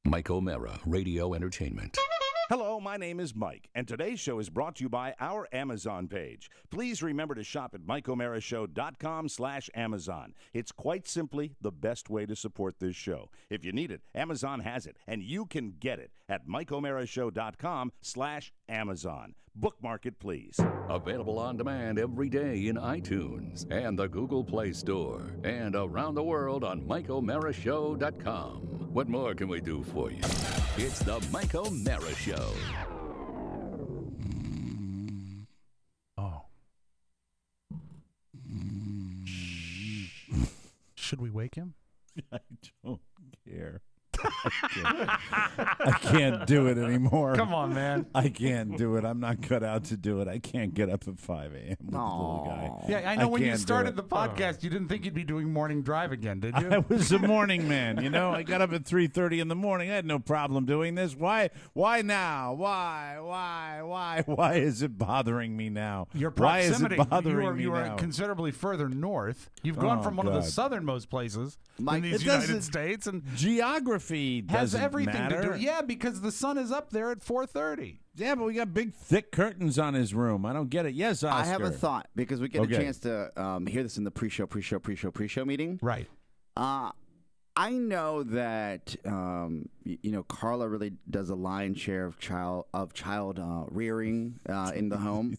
Mike O'Mara, Radio Entertainment. Hello, my name is Mike, and today's show is brought to you by our Amazon page. Please remember to shop at MikeO'MaraShow.com/Amazon. It's quite simply the best way to support this show. If you need it, Amazon has it, and you can get it at MikeO'MaraShow.com/Amazon. Bookmark it, please. Available on demand every day in iTunes and the Google Play Store and around the world on MikeO'MaraShow.com. What more can we do for you? It's the Mike O'Mara Show. Oh. Should we wake him? I don't care. I can't do it anymore. Come on, man. I can't do it. I'm not cut out to do it. I can't get up at 5 a.m. with the little guy. Yeah, I know when you can't do started it. the podcast, you didn't think you'd be doing morning drive again, did you? I was a morning man, you know. I got up at 3:30 in the morning. I had no problem doing this. Why now? Why is it bothering me now? Your proximity. Why is it bothering me you are now? considerably further north. You've gone from one of the God. southernmost places Mike, in these it United doesn't- States, and Geography has doesn't everything matter. to do. Yeah, because the sun is up there at 4:30. Yeah, but we got big, thick curtains on his room. I don't get it. Yes, Oscar. I have a thought because we get Okay. a chance to hear this in the pre-show meeting. Right. I know that Carla really does a lion's share of child rearing in the home.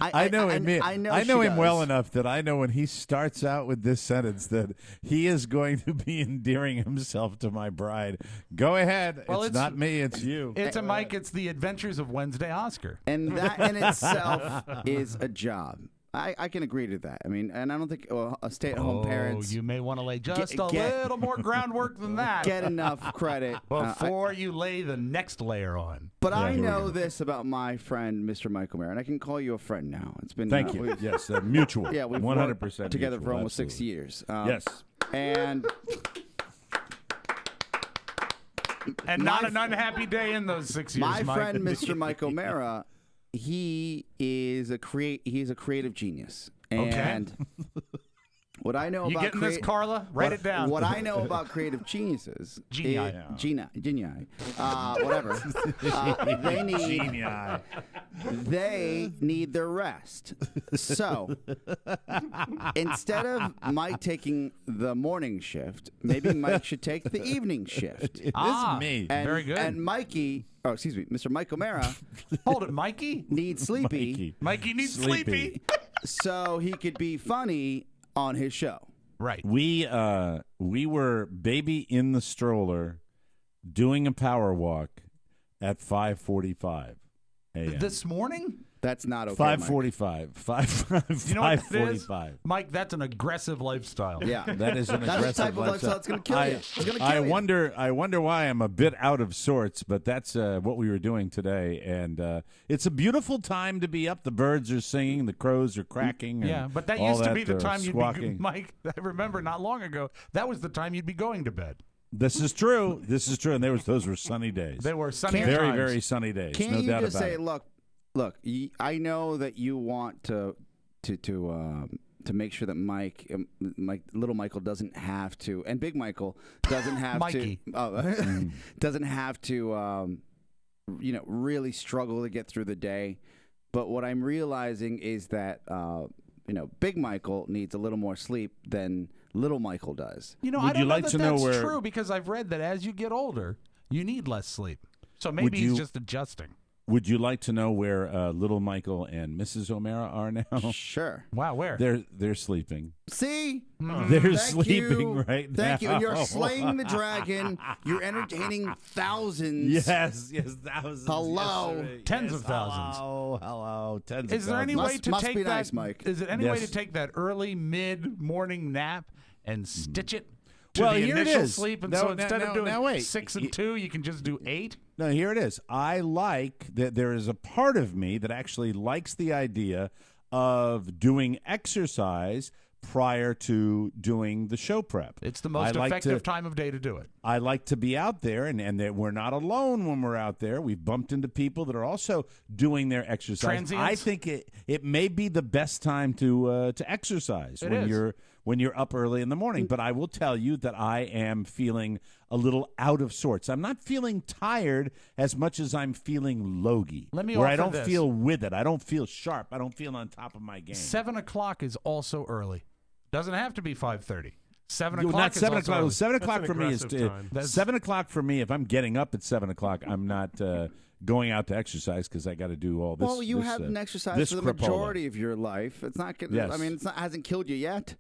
I know him. I know I know she him well does. enough that I know when he starts out with this sentence that he is going to be endearing himself to my bride. Go ahead. Well, it's not me. It's you. It's a Mike. It's the Adventures of Wednesday Oscar. And that in itself is a job. I can agree to that. I mean, and I don't think a stay-at-home parents you may want to lay just a get- little more groundwork than that get enough credit. before you lay the next layer on. But I here we know go. this about my friend, Mr. Mike O'Mara, and I can call you a friend now. It's been Thank you. Yes, mutual. Yeah, we've 100% worked together mutual, for almost absolutely. 6 years. Yes. And Not an unhappy day in those 6 years, my Mike. friend, Mr. Mike O'Mara, he is a creative genius. And what I know You about getting this, Carla? Write it down. What I know about creative geniuses, Genii. whatever. They need their rest. So instead of Mike taking the morning shift, maybe Mike should take the evening shift. This is me. And, Very good. And Mr. Mike O'Mara Hold it, Mikey. needs sleepy, Mikey needs sleepy. so he could be funny on his show. Right. We were baby in the stroller doing a power walk at 5:45 a.m. This morning? That's not okay. Mike. 5:45. You know what that is? 5:45. Mike, that's an aggressive lifestyle. Yeah. That is an That's the aggressive type of lifestyle that's going to kill you. It's going to kill I you. wonder why I'm a bit out of sorts, but that's what we were doing today, and it's a beautiful time to be up. The birds are singing, the crows are cracking. Yeah, and but that all used to be the time you'd be, squawking. Mike, I remember not long ago, that was the time you'd be going to bed. This is true. This is true, and those were sunny days. They were sunny very, times. very sunny days. Can't no you doubt just about say, it. look, I know that you want to make sure that little Michael doesn't have to, and big Michael doesn't have Mikey. to, doesn't have to, really struggle to get through the day. But what I'm realizing is that, big Michael needs a little more sleep than little Michael does. You know, Would I don't you know like that to know that's where- true because I've read that as you get older, you need less sleep. So maybe Would he's you- just adjusting. Would you like to know where little Michael and Mrs. O'Mara are now? Sure. Wow, where? They're sleeping. See? They're Thank sleeping you. right now. Thank you. And you're slaying the dragon. You're entertaining thousands. Yes, thousands. Hello. yesterday. Tens of thousands. Hello, tens Is of there any thousands. way to Must take be that? nice, Mike. Is it any way Yes. to take that early mid-morning nap and stitch it to Well, the here it initial is. sleep? And No, so no, instead no, of doing no, wait. 6 and 2, you can just do 8? No, here it is. I like that there is a part of me that actually likes the idea of doing exercise prior to doing the show prep. It's the most effective time of day to do it. I like to be out there, and that we're not alone when we're out there. We've bumped into people that are also doing their exercise. Transients? I think it may be the best time to exercise It when is. when you're up early in the morning. But I will tell you that I am feeling a little out of sorts. I'm not feeling tired as much as I'm feeling logy. Let me where I offer don't this. feel with it. I don't feel sharp. I don't feel on top of my game. 7 o'clock is also early. Doesn't have to be 5:30. 7 Not o'clock is 7 also o'clock. early. 7 o'clock an for me is aggressive time. 7 o'clock for me. If I'm getting up at 7 o'clock, I'm not going out to exercise because I got to do all this. Well, you this, haven't exercised this for the crapola. majority of your life. It's not gonna. Yes. I mean, hasn't killed you yet.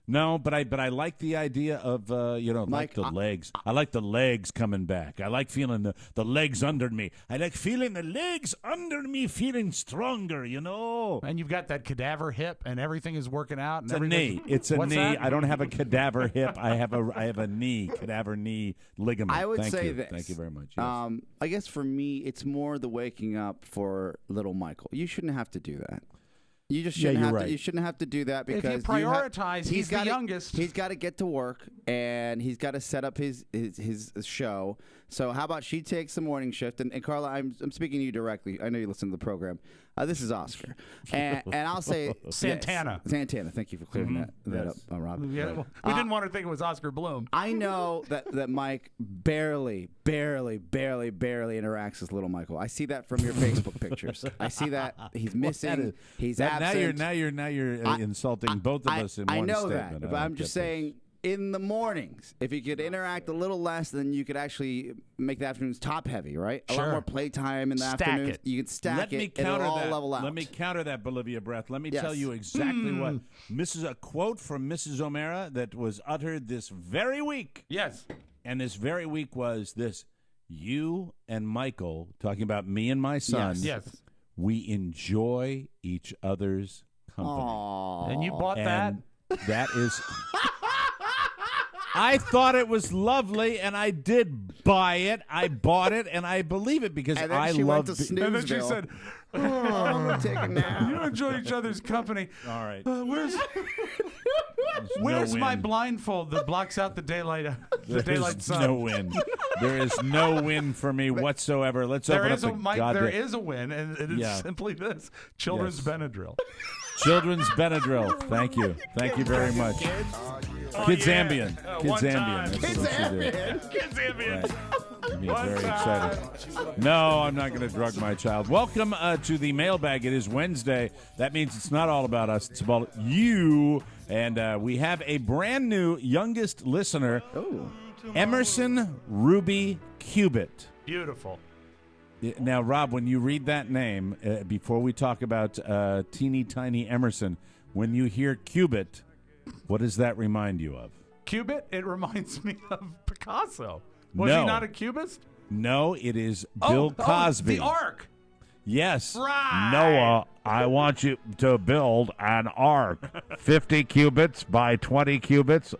No, but I like the idea of Mike, like the legs. I like the legs coming back. I like feeling the legs under me. I like feeling the legs under me, feeling stronger. And you've got that cadaver hip, and everything is working out. And It's a knee. It's a What's knee. that? I don't have a cadaver hip. I have a knee, cadaver knee ligament. I would Thank say you. this. Thank you very much. Yes. I guess for me, it's more the waking up for little Michael. You shouldn't have to do that. You just shouldn't you're have right. to. You shouldn't have to do that If because you prioritize, he's the gotta- youngest. He's got to get to work and he's got to set up his show. So how about she takes the morning shift? And Carla, I'm speaking to you directly. I know you listen to the program. This is Oscar, and I'll say Santana. Yes, Santana. Thank you for clearing that Yes. up, Rob. Yeah, well, we didn't want to think it was Oscar Bloom. I know that Mike barely interacts with little Michael. I see that from your Facebook pictures. I see that he's missing. He's absent. Now you're insulting both of us in one I know statement. that, but I'm just saying. In the mornings, if you could interact a little less, then you could actually make the afternoons top heavy, right? A lot Sure. more playtime in the Stack afternoons. it. You could stack Let me it and counter it'll all that. level out. Let me counter that, Bolivia Breath. Let me Yes. tell you exactly what a quote from Mrs. O'Mara that was uttered this very week. Yes. And this very week was this: you and Michael, talking about me and my son, Yes. we enjoy each other's company. Aw. And you bought that? And that is. I thought it was lovely, and I did buy it. I bought it, and I believe it because And then I she love. went to And then she Snoozeville. said, I'm gonna take a nap. "You enjoy each other's company. All right. Where's no my win. blindfold that blocks out the daylight? The daylight There's sun. no win. There is no win for me whatsoever. Let's There open is up a the Mike. goddamn There is a win, and it is Yeah. simply this: Children's Yes. Benadryl. Children's Benadryl. Thank you. Thank you very much. Kids Ambien. Kids one Ambien. time. That's what she did. Kids Ambien. Right. Me One very time. excited. No, I'm not going to drug my child. Welcome to the mailbag. It is Wednesday. That means it's not all about us. It's about you. And we have a brand new youngest listener, Emerson Ruby Cubit. Beautiful. Now, Rob, when you read that name, before we talk about teeny tiny Emerson, when you hear Cubit, what does that remind you of? Cubit. It reminds me of Picasso. Was No. he not a cubist? No, it is Bill Cosby. The Ark. Yes. Right. Noah, I want you to build an ark. 50 cubits by 20 cubits.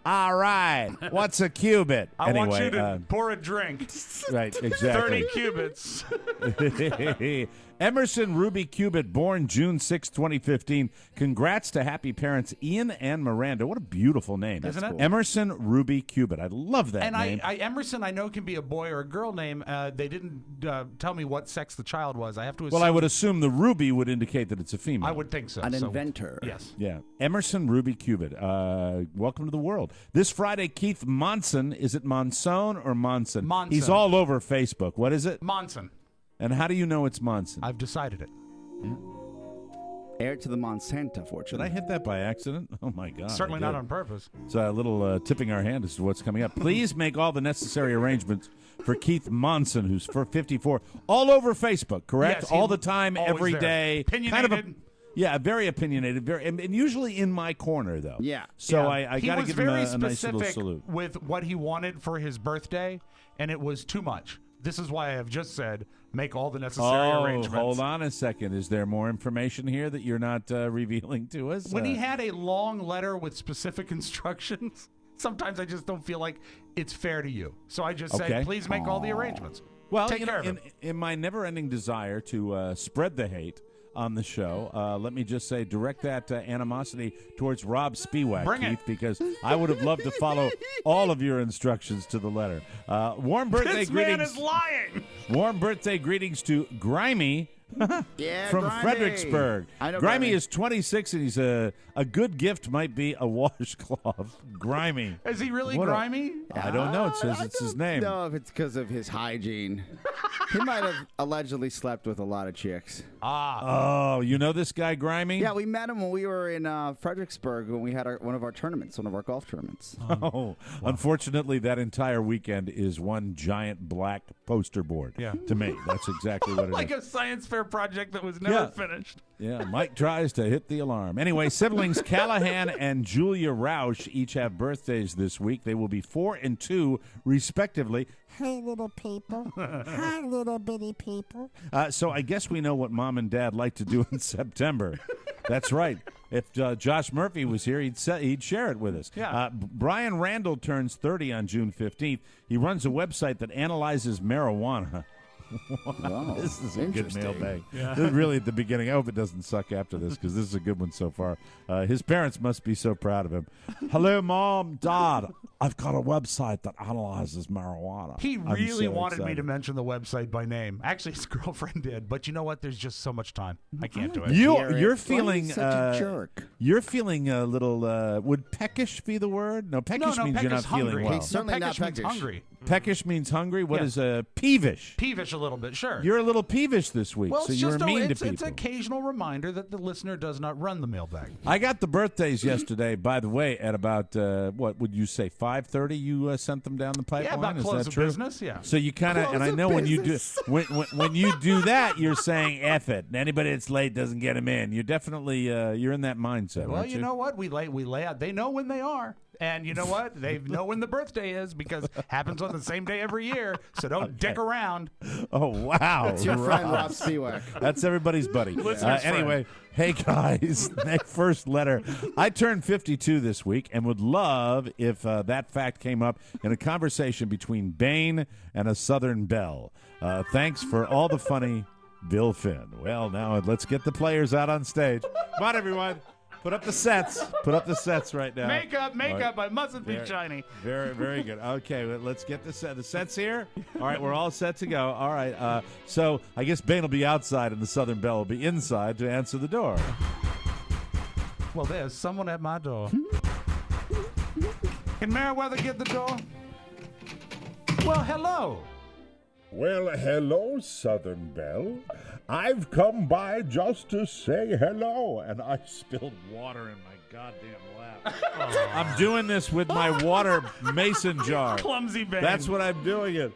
All right. What's a cubit? I anyway, want you to pour a drink. right, exactly. 30 cubits. Emerson Ruby Cubit, born June 6, 2015. Congrats to happy parents Ian and Miranda. What a beautiful name. Isn't it? Emerson Ruby Cubit. I love that And name. Emerson, I know can be a boy or a girl name. They didn't tell me what sex the child was. I have to assume. Well, I would assume the Ruby would indicate that it's a female. I would think so. An So, inventor. Yes. Yeah. Emerson Ruby Cubit. Welcome to the world. This Friday, Keith Monson. Is it Monson or Monson? Monson. He's all over Facebook. What is it? Monson. And how do you know it's Monson? I've decided it. Heir to the Monsanto Did fortune. I hit that by accident? Oh, my God. Certainly I not did. on purpose. It's a little tipping our hand as to what's coming up. Please make all the necessary arrangements for Keith Monson, who's 54, all over Facebook, correct? Yes, he- all the time, always every there. day. Opinionated. Very opinionated. And usually in my corner, though. Yeah. So Yeah. I He got to was give him very a nice little specific salute. with what he wanted for his birthday, and it was too much. This is why I have just said make all the necessary arrangements. Hold on a second. Is there more information here that you're not revealing to us? When he had a long letter with specific instructions, sometimes I just don't feel like it's fair to you. So I just Okay. say, please make all the arrangements. Well, Take care of it. in my never-ending desire to spread the hate on the show, let me just say, direct that animosity towards Rob Spiewak, Bring it. Keith, because I would have loved to follow all of your instructions to the letter. Warm birthday This greetings. man is lying. Warm birthday greetings to Grimy Yeah, from Grimy. Fredericksburg. I know Grimy Grimy. is 26, and he's a good gift might be a washcloth. Grimy. Is he really What a- grimy? I don't know. It says it's his name. No, if it's because of his hygiene. He might have allegedly slept with a lot of chicks. Oh, you know this guy, Grimy? Yeah, we met him when we were in Fredericksburg when we had one of our tournaments, one of our golf tournaments. Oh, unfortunately, that entire weekend is one giant black poster board. Yeah. To me, that's exactly what it is. Like a science fair project that was never Yeah. finished. Yeah, Mike tries to hit the alarm. Anyway, siblings Callahan and Julia Roush each have birthdays this week. They will be 4 and 2, respectively. Hey, little people. Hi, little bitty people. So I guess we know what Mom and Dad like to do in September. That's right. If Josh Murphy was here, he'd share it with us. Yeah. Brian Randall turns 30 on June 15th. He runs a website that analyzes marijuana. Wow, This is a good interesting. mailbag. This is really at the beginning. I hope it doesn't suck after this because this is a good one so far. His parents must be so proud of him. Hello, Mom, Dad. I've got a website that analyzes marijuana. He I'm really so wanted me excited. to mention the website by name. Actually, his girlfriend did. But you know what? There's just so much time. I can't do it. You're Why are feeling you such a jerk? You're feeling a little. Would peckish be the word? No, peckish no, means you're not peckish hungry. feeling well. He's certainly not peckish means peckish. hungry. Peckish means hungry. What Yeah. is peevish? Peevish a little bit, sure. You're a little peevish this week, well, so it's you're just mean to it's people. an occasional reminder that the listener does not run the mailbag. I got the birthdays yesterday, by the way, at about what would you say, 5:30? You sent them down the pipeline. Yeah, about Is close that of true? business, yeah. So you kind of, and I Close of know when you do business. when you do that, you're saying "F it." Anybody that's late doesn't get him in. You're definitely you're in that mindset. Well, aren't you know what? We lay out. They know when they are. And you know what? They know when the birthday is because it happens on the same day every year. So don't dick around. Oh wow, It's your friend Rob Spiewak. That's everybody's buddy. Listener's friend. Anyway, hey guys, that first letter. I turned 52 this week and would love if that fact came up in a conversation between Bane and a Southern belle. Thanks for all the funny, Bill Finn. Well, now let's get the players out on stage. Come on, everyone. Put up the sets. Put up the sets right now. Makeup. All right. I mustn't be Very- shiny. Very, very good. Okay, let's get the set. The set's here. All right, we're all set to go. All right. So I guess Bane will be outside and the Southern Belle will be inside to answer the door. Well, there's someone at my door. Can Meriwether get the door? Well, hello. Well, hello, Southern Belle. I've come by just to say hello, and I Spilled water in my goddamn lap. I'm doing this with my water mason jar. Clumsy Bane. That's what I'm doing it.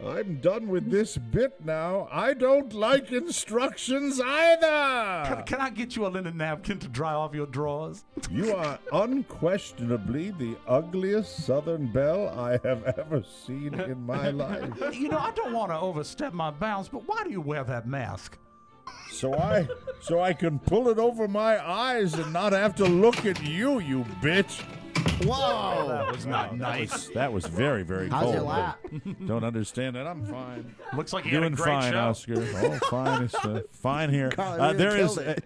I'm done with this bit now. I don't like instructions either. Can I get you a linen napkin to dry off your drawers? You are unquestionably the ugliest Southern Belle I have ever seen in my life. You know, I don't want to overstep my bounds, but why do you wear that mask? So I can pull it over my eyes and not have to look at you, you bitch. Whoa! That was not nice. That was very, very How's cold. your lap? Don't understand it. I'm fine. Looks like you had a Doing great fine, show. Oscar. Oh, fine. It's fine here. Carl, you There is killed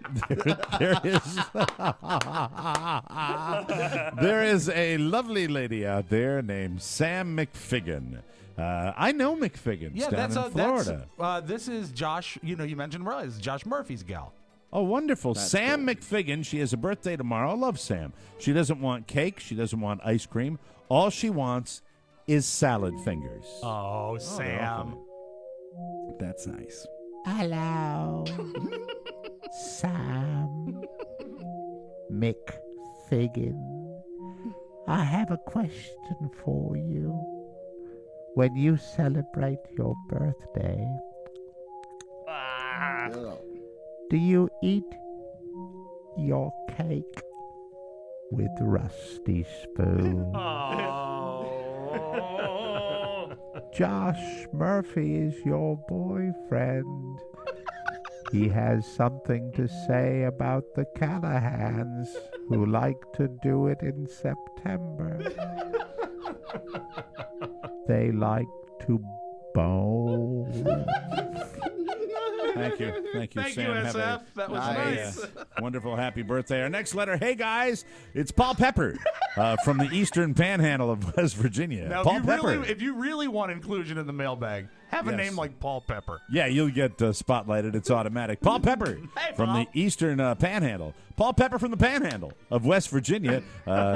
there is a lovely lady out there named Sam McFiggin. I know McFiggins Yeah, down in Florida. This is Josh. You know, you mentioned earlier. This is Josh Murphy's gal. Oh, wonderful. That's Sam cool. McFiggin. She has a birthday tomorrow. I love Sam. She doesn't want cake. She doesn't want ice cream. All she wants is salad fingers. Oh, Sam. That's nice. Hello. Sam. McFiggin. I have a question for you. When you celebrate your birthday, Ugh. do you eat your cake with rusty spoon? Josh Murphy is your boyfriend. He has something to say about the Callahans who like to do it in September. They like to bone. Thank you. Thank you, Thank Sam. you, Have SF. That was nice. Wonderful, happy birthday. Our next letter. Hey, guys, it's Paul Pepper from the Eastern Panhandle of West Virginia. Now, Paul Pepper. if you really want inclusion in the mailbag, Have a name like Paul Pepper. Yeah, you'll get spotlighted. It's automatic. Paul Pepper from the Eastern Panhandle. Paul Pepper from the Panhandle of West Virginia.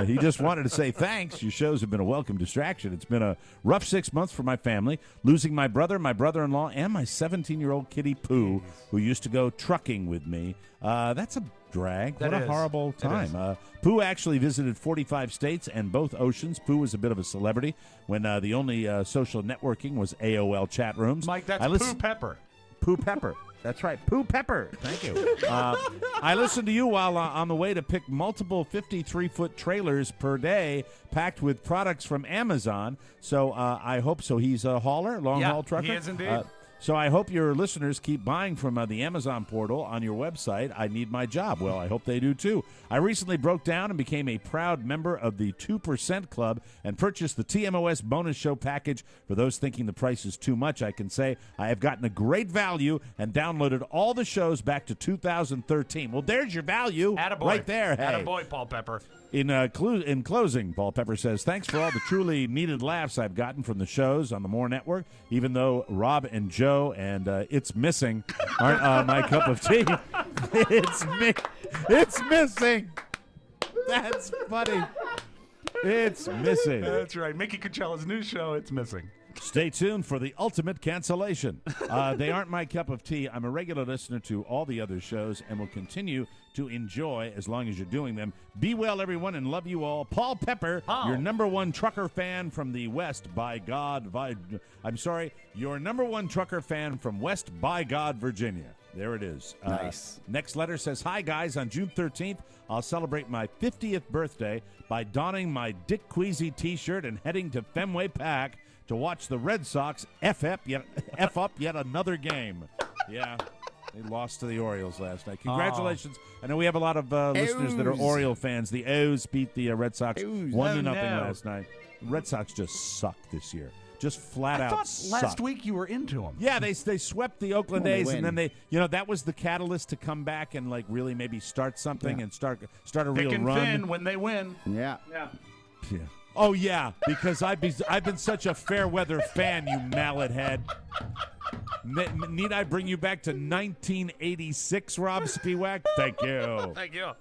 He just wanted to say thanks. Your shows have been a welcome distraction. It's been a rough 6 months for my family, losing my brother, my brother-in-law, and my 17-year-old kitty Pooh, who used to go trucking with me. That's a drag. What a horrible time. Pooh actually visited 45 states and both oceans. Pooh was a bit of a celebrity when the only social networking was AOL chat rooms. Mike, that's Pooh Pepper. Pooh Pepper. That's right. Pooh Pepper. Thank you. I listened to you while on the way to pick multiple 53-foot trailers per day packed with products from Amazon. So I hope so. He's a hauler, long-haul trucker? He is indeed. So I hope your listeners keep buying from the Amazon portal on your website. I need my job. Well, I hope they do too. I recently broke down and became a proud member of the 2% Club and purchased the TMOS bonus show package. For those thinking the price is too much, I can say I have gotten a great value and downloaded all the shows back to 2013. Well, there's your value. Attaboy. Right there. Hey. Attaboy, Paul Pepper. In closing, Paul Pepper says, thanks for all the truly needed laughs I've gotten from the shows on the More Network, even though Rob and Joe and It's Missing aren't my cup of tea. It's missing. That's funny. It's missing. That's right. Mickey Coachella's new show, It's Missing. Stay tuned for the ultimate cancellation. They aren't my cup of tea. I'm a regular listener to all the other shows and will continue to enjoy as long as you're doing them. Be well, everyone, and love you all. Paul Pepper, your number one trucker fan from the West, your number one trucker fan from West by God, Virginia. There it is. Nice. Next letter says, hi, guys. On June 13th, I'll celebrate my 50th birthday by donning my Dick Queasy T-shirt and heading to Fenway Park to watch the Red Sox F up yet another game. Yeah, they lost to the Orioles last night. Congratulations. I know we have a lot of listeners that are Oriole fans. The O's beat the Red Sox 1-0 last night. The Red Sox just suck this year. Just flat out thought last week you were into them. Yeah, they swept the Oakland A's, and then that was the catalyst to come back and really maybe start something and start a real Thick and run. thin when they win. Yeah. Oh yeah, because I've been such a fair weather fan, you mallet head. Need I bring you back to 1986, Rob Spiewak? Thank you. Thank you.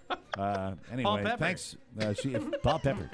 Anyway, thanks, Paul Pepper.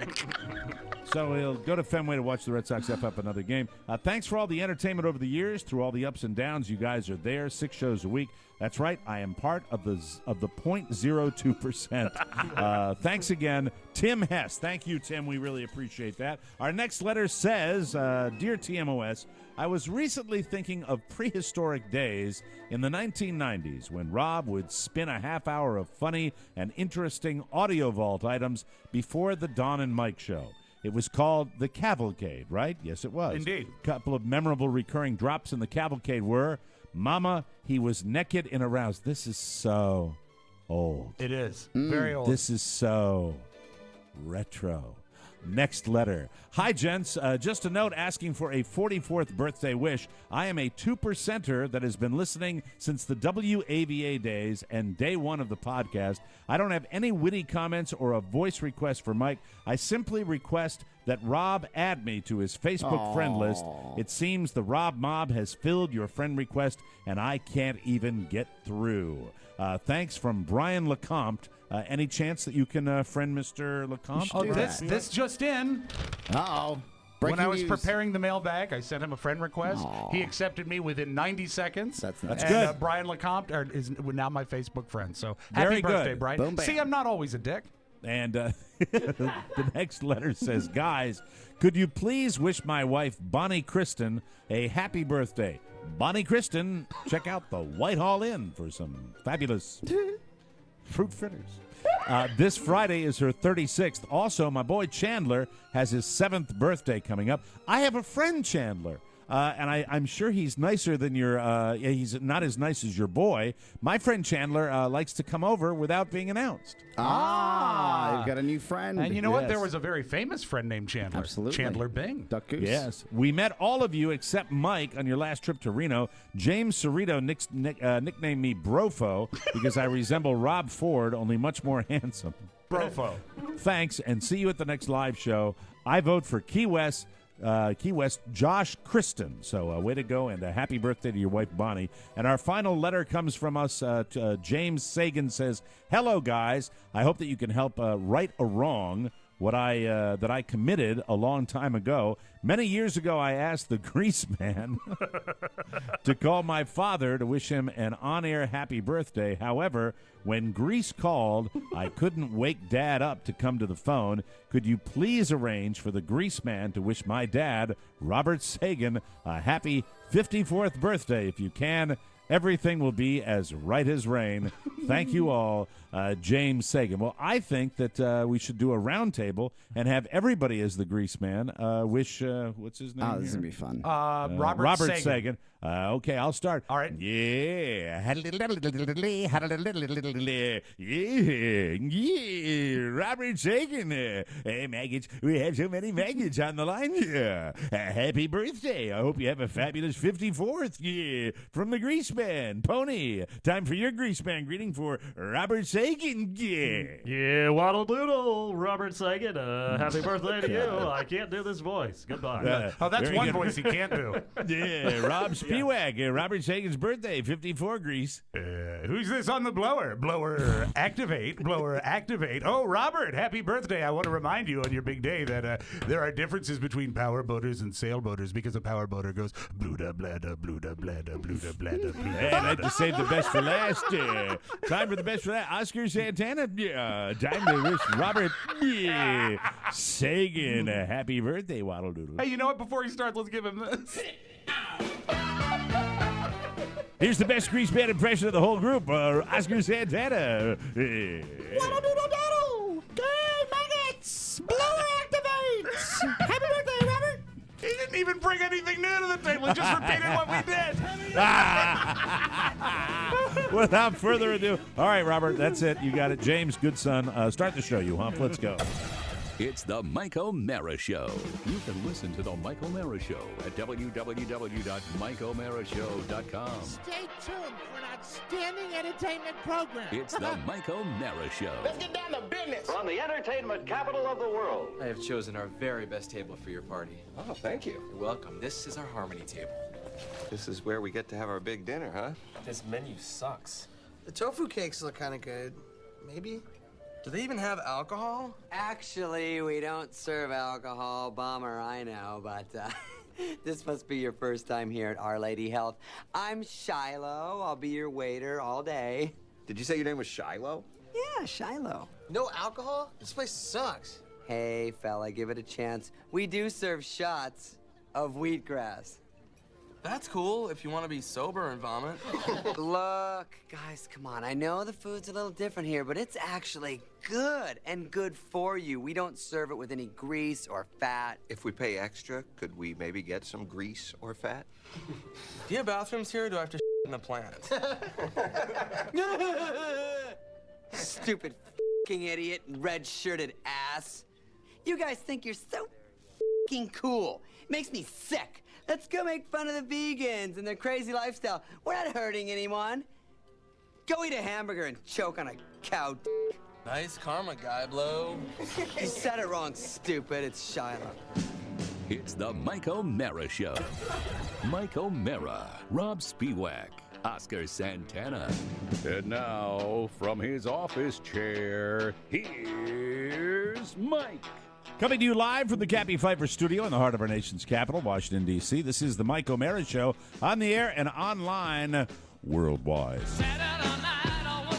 So we'll go to Fenway to watch the Red Sox F up another game. Thanks for all the entertainment over the years, through all the ups and downs. You guys are there, 6 shows a week. That's right. I am part of the 0.02%. Thanks again, Tim Hess. Thank you, Tim. We really appreciate that. Our next letter says, Dear TMOS, I was recently thinking of prehistoric days in the 1990s when Rob would spin a half hour of funny and interesting audio vault items before the Don and Mike show. It was called The Cavalcade, right? Yes, it was. Indeed. A couple of memorable recurring drops in The Cavalcade were, Mama, he was naked and aroused. This is so old. It is. Very old. This is so retro. Next letter. Hi, gents. Just a note asking for a 44th birthday wish. I am a 2%er that has been listening since the WAVA days and day one of the podcast. I don't have any witty comments or a voice request for Mike. I simply request that Rob add me to his Facebook friend list. It seems the Rob Mob has filled your friend request, and I can't even get through. Thanks from Brian Lecomte. Any chance that you can friend Mr. Lecomte? Oh, this just in. Uh-oh. When I was preparing the mailbag, I sent him a friend request. He accepted me within 90 seconds. That's nice. That's and, good. Brian Lecomte is now my Facebook friend. So Very happy birthday, good. Brian. Boom, bam. See, I'm not always a dick. And the next letter says, guys, could you please wish my wife, Bonnie Kristen, a happy birthday? Bonnie Kristen, check out the Whitehall Inn for some fabulous fruit fritters. This Friday is her 36th. Also, my boy Chandler has his 7th birthday coming up. I have a friend, Chandler. And I'm sure he's nicer than he's not as nice as your boy. My friend Chandler likes to come over without being announced. You've got a new friend. And you know what? Yes. There was a very famous friend named Chandler. Absolutely. Chandler Bing. Duck Goose. Yes. We met all of you except Mike on your last trip to Reno. James Cerrito nicknamed me Brofo because I resemble Rob Ford, only much more handsome. Brofo. Thanks, and see you at the next live show. I vote for Key West. Key West, Josh Kristen. So way to go, and happy birthday to your wife, Bonnie. And our final letter comes from us. James Sagan says, "Hello, guys. I hope that you can help right a wrong that I committed a long time ago. Many years ago, I asked the grease man to call my father to wish him an on-air happy birthday. However, when Grease called, I couldn't wake Dad up to come to the phone. Could you please arrange for the grease man to wish my dad, Robert Sagan, a happy 54th birthday if you can? Everything will be as right as rain. Thank you all, James Sagan." Well, I think that we should do a round table and have everybody as the grease man wish, what's his name? Oh, this is going to be fun. Robert Sagan. Okay, I'll start. All right. Yeah. Robert Sagan. Hey, maggots. We have so many maggots on the line here. Happy birthday. I hope you have a fabulous 54th. Yeah. From the grease man, Pony. Time for your grease man greeting for Robert Sagan. Yeah. Yeah, waddle doodle, Robert Sagan. Happy birthday to you. I can't do this voice. Goodbye. That's Very one good. voice he can't do. Yeah, Rob Spiewak, Robert Sagan's birthday, 54 grease. Who's this on the blower? Blower activate. Blower activate. Oh, Robert, happy birthday. I want to remind you on your big day that there are differences between power boaters and sailboaters because a power boater goes blooda blada blooda blada blooda blada blooda. Hey, I'd like to save the best for last. Time for the best for that. Oscar Santana. Time to wish Robert Sagan a happy birthday, Waddle Doodle. Hey, you know what? Before he starts, let's give him this. Here's the best grease man impression of the whole group, Oscar Santana. Waddle doodle daddle. Good maggots. Blower activates. Happy birthday, Robert. He didn't even bring anything new to the table. He just repeated what we did. Without further ado, all right, Robert, that's it. You got it. James, good son. Start the show, you hump. Let's go. It's the Mike O'Mara Show. You can listen to the Mike O'Mara Show at www.mikeomarashow.com. Stay tuned for an outstanding entertainment program. It's the Mike O'Mara Show. Let's get down to business. From the entertainment capital of the world. I have chosen our very best table for your party. Oh, thank you. You're welcome. This is our harmony table. This is where we get to have our big dinner, huh? This menu sucks. The tofu cakes look kind of good. Maybe? Do they even have alcohol? Actually, we don't serve alcohol. Bomber, I know, but this must be your first time here at Our Lady Health. I'm Shiloh. I'll be your waiter all day. Did you say your name was Shiloh? Yeah, Shiloh. No alcohol? This place sucks. Hey, fella, give it a chance. We do serve shots of wheatgrass. That's cool if you want to be sober and vomit. Look, guys, come on. I know the food's a little different here, but it's actually good and good for you. We don't serve it with any grease or fat. If we pay extra, could we maybe get some grease or fat? Do you have bathrooms here or do I have to in the plant? Stupid f***ing idiot, red-shirted ass. You guys think you're so f***ing cool. Makes me sick. Let's go make fun of the vegans and their crazy lifestyle. We're not hurting anyone. Go eat a hamburger and choke on a cow d***. Nice karma, guy blow. You said it wrong, stupid. It's Shiloh. It's the Mike O'Mara Show. Mike O'Mara, Rob Spiewak, Oscar Santana. And now, from his office chair, here's Mike. Coming to you live from the Cappy Pfeiffer studio in the heart of our nation's capital, Washington, D.C. This is the Mike O'Mara Show, on the air and online worldwide.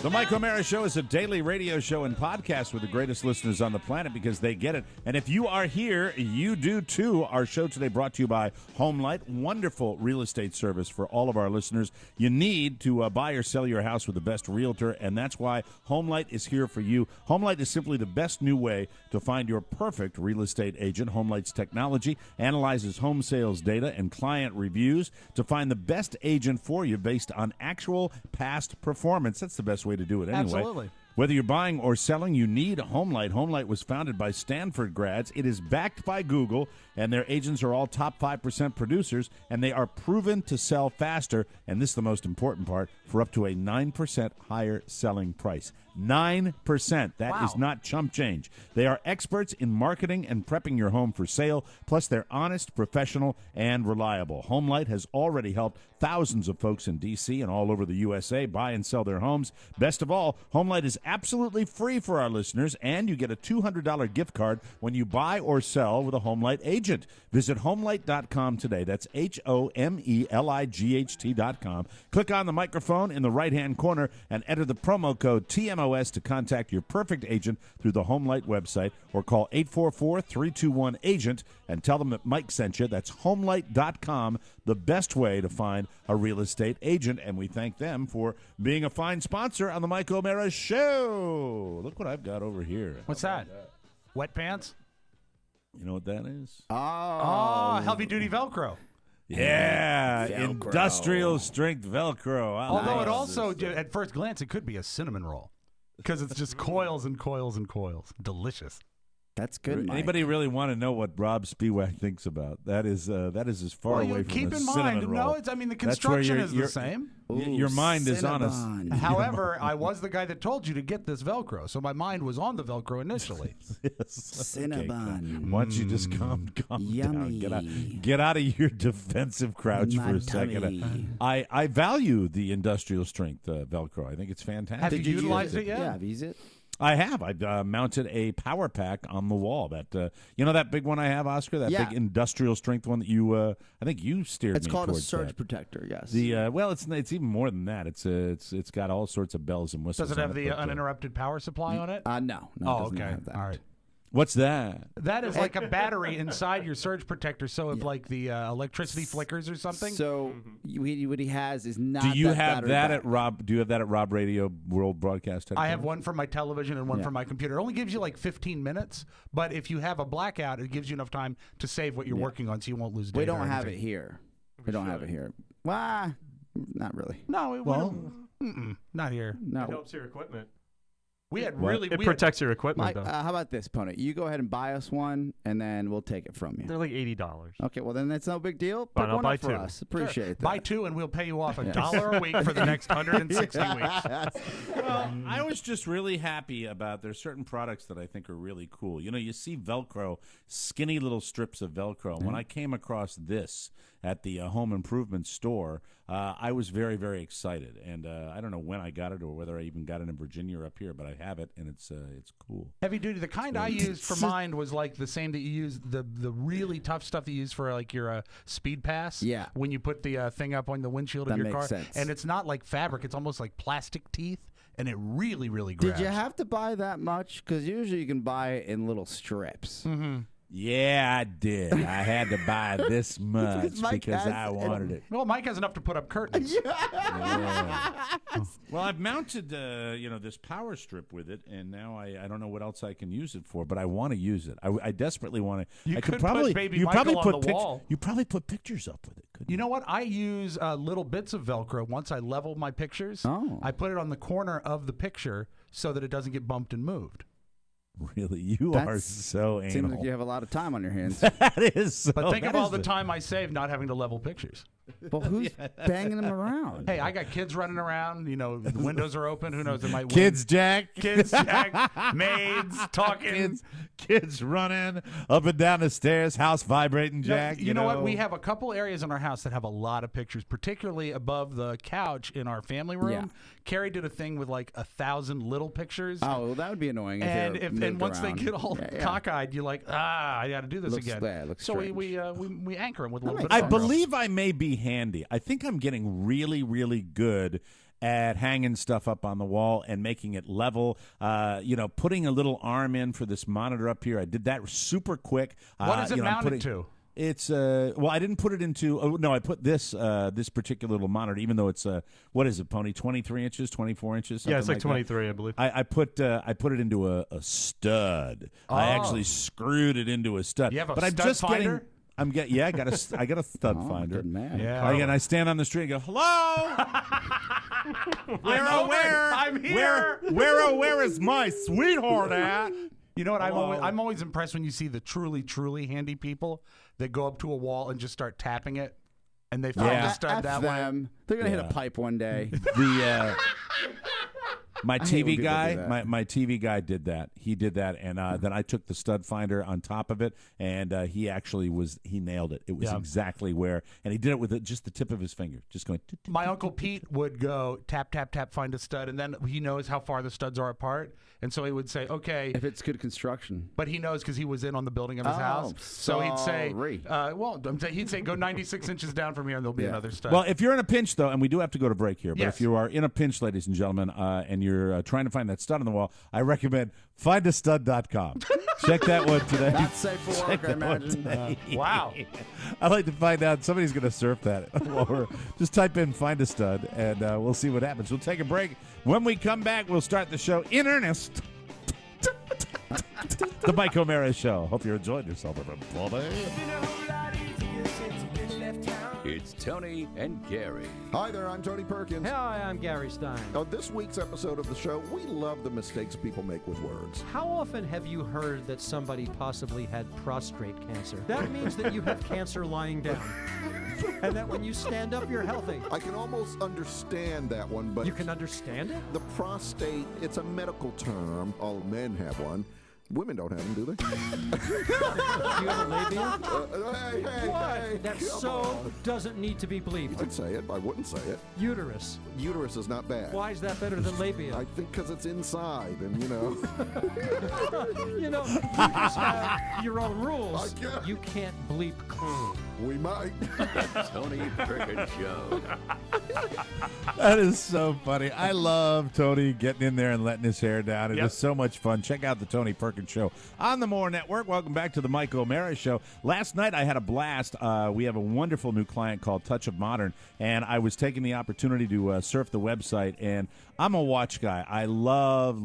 The Mike O'Mara Show is a daily radio show and podcast with the greatest listeners on the planet because they get it. And if you are here, you do too. Our show today brought to you by HomeLight, wonderful real estate service for all of our listeners. You need to buy or sell your house with the best realtor, and that's why HomeLight is here for you. HomeLight is simply the best new way to find your perfect real estate agent. HomeLight's technology analyzes home sales data and client reviews to find the best agent for you based on actual past performance. That's the best way to do it anyway. Absolutely. Whether you're buying or selling, you need HomeLight. HomeLight was founded by Stanford grads. It is backed by Google, and their agents are all top 5% producers, and they are proven to sell faster, and this is the most important part, for up to a 9% higher selling price. 9%. That is not chump change. They are experts in marketing and prepping your home for sale. Plus, they're honest, professional, and reliable. HomeLight has already helped thousands of folks in D.C. and all over the USA buy and sell their homes. Best of all, HomeLight is absolutely free for our listeners, and you get a $200 gift card when you buy or sell with a HomeLight agent. Visit HomeLight.com today. That's HomeLight.com. Click on the microphone in the right-hand corner and enter the promo code TMOS to contact your perfect agent through the HomeLight website, or call 844-321-AGENT and tell them that Mike sent you. That's HomeLight.com, the best way to find a real estate agent, and we thank them for being a fine sponsor on the Mike O'Mara Show. Look what I've got over here. What's that? Wet pants? You know what that is? Oh, heavy-duty Velcro. Yeah, Velcro. Industrial strength Velcro. Although it also, at first glance, it could be a cinnamon roll because it's just coils and coils and coils. Delicious. That's good, Mike. Anybody really want to know what Rob Spiewak thinks about? That is as far away from keep a in cinnamon mind, roll. No, the construction is the same. Your mind is on us. However, I was the guy that told you to get this Velcro, so my mind was on the Velcro initially. Cinnabon. Why don't you just calm Yummy. down? Get out of your defensive crouch for a second. I value the industrial strength Velcro. I think it's fantastic. Have you utilized it yet? Yeah, I've used it. I have. I've mounted a power pack on the wall. That that big one I have, Oscar. That big industrial strength one that you. I think you steered. It's me called a towards surge that. protector. Yes. It's even more than that. It's got all sorts of bells and whistles. Does it have on the uninterrupted power supply on it? No. Oh, it doesn't okay. have that. All right. What's that? That is like a battery inside your surge protector. So if like the electricity flickers or something. So what he has is not. Do you that have battery that back. at Rob? Do you have that at Rob Radio World Broadcast? I have one for my television and one for my computer. It only gives you like 15 minutes, but if you have a blackout, it gives you enough time to save what you're working on, so you won't lose data. We don't or have it anything. here. We don't have it here. Well, not really. No, not here. No. It helps your equipment. It protects your equipment, Mike, though. how about this, Pony? You go ahead and buy us one, and then we'll take it from you. They're like $80. Okay, well, then that's no big deal. Fine, Pick I'll one buy up for two. us. Appreciate that. Buy two, and we'll pay you off $1 a week for the next 160 weeks. Well, I was just really happy about there's certain products that I think are really cool. You see Velcro, skinny little strips of Velcro. And when I came across this at the home improvement store, I was very, very excited. And I don't know when I got it or whether I even got it in Virginia or up here, but I have it, and it's cool. Heavy duty. The kind I used for mine was like the same that you use, the really tough stuff that you use for like your speed pass. Yeah. When you put the thing up on the windshield of That your makes car. sense. And it's not like fabric. It's almost like plastic teeth. And it really, really grabs. Did you have to buy that much? Because usually you can buy it in little strips. Mm-hmm. Yeah, I did. I had to buy this much because I wanted it. Well, Mike has enough to put up curtains. Yeah. Well, I've mounted this power strip with it, and now I don't know what else I can use it for, but I want to use it. I desperately want to. You I could probably put Baby you Michael probably on put the wall. You probably put pictures up with it. You know what? I use little bits of Velcro. Once I level my pictures, I put it on the corner of the picture so that it doesn't get bumped and moved. Really, you are so anal. Seems like you have a lot of time on your hands. That is so. But think of all the time I save not having to level pictures. Well, who's banging them around? Hey, I got kids running around. The windows are open. Who knows? They might Kids, Jack. Kids, Jack. Maids talking. Kids running up and down the stairs. House vibrating, Jack. You know what? We have a couple areas in our house that have a lot of pictures, particularly above the couch in our family room. Yeah. Carrie did a thing with like 1,000 little pictures. Oh, well, that would be annoying. And once they get all cockeyed, you're like, I got to do this Looks- again. yeah, it looks so strange. we anchor them with a little bit. I of Velcro. believe I may be handy. I think I'm getting really, really good at hanging stuff up on the wall and making it level. Putting a little arm in for this monitor up here. I did that super quick. What is it mounted to? It's I didn't put it into. Oh no, I put this particular little monitor, even though it's what is it, Pony? 23 inches, 24 inches. Yeah, it's like that. 23, I believe. I put it into a stud. I actually screwed it into a stud. You have a but I'm stud just finder? I got a stud finder. Good man. Yeah. Again, I stand on the street and go, "Hello, I'm here. where is my sweetheart at?" You know what? I'm always impressed when you see the truly, truly handy people that go up to a wall and just start tapping it, and they find the stud F that them. way. They're gonna hit a pipe one day. My I hate when TV people guy, do that. my TV guy did that. He did that, and then I took the stud finder on top of it, and he nailed it. It was exactly where, and he did it with just the tip of his finger, just going. My Uncle Pete would go tap, tap, tap, find a stud, and then he knows how far the studs are apart. And so he would say, okay. If it's good construction. But he knows because he was in on the building of his house. So he'd say, he'd say, go 96 inches down from here, and there'll be another stud. Well, if you're in a pinch, though, and we do have to go to break here, but Yes. if you are in a pinch, ladies and gentlemen, and you're trying to find that stud on the wall, I recommend findastud.com. Check that one today. Not safe for work, I imagine. Wow. I'd like to find out. Somebody's going to surf that. Just type in find a stud, and we'll see what happens. We'll take a break. When we come back, we'll start the show in earnest. The Mike O'Mara Show. Hope you're enjoying yourself, everybody. It's Tony and Gary. Hi there, I'm Tony Perkins. Hi, I'm Gary Stein. On this week's episode of the show, we love the mistakes people make with words. How often have you heard that somebody possibly had prostate cancer? That means that you have cancer lying down. And that when you stand up, you're healthy. I can almost understand that one, but... You can understand it? The prostate, it's a medical term. All men have one. Women don't have them, do they? Do you have a labia? Hey, What? That so doesn't need to be bleeped. I'd say it. I wouldn't say it. Uterus. Uterus is not bad. Why is that better than labia? I think because it's inside, and you know. You just have your own rules. I can't. You can't bleep. We might. Tony Perkins Show. That is so funny. I love Tony getting in there and letting his hair down. It is so much fun. Check out the Tony Perkins Show on the More Network. Welcome back to the Mike O'Mara Show. Last night I had a blast. We have a wonderful new client called Touch of Modern, and I was taking the opportunity to surf the website, and I'm a watch guy. I love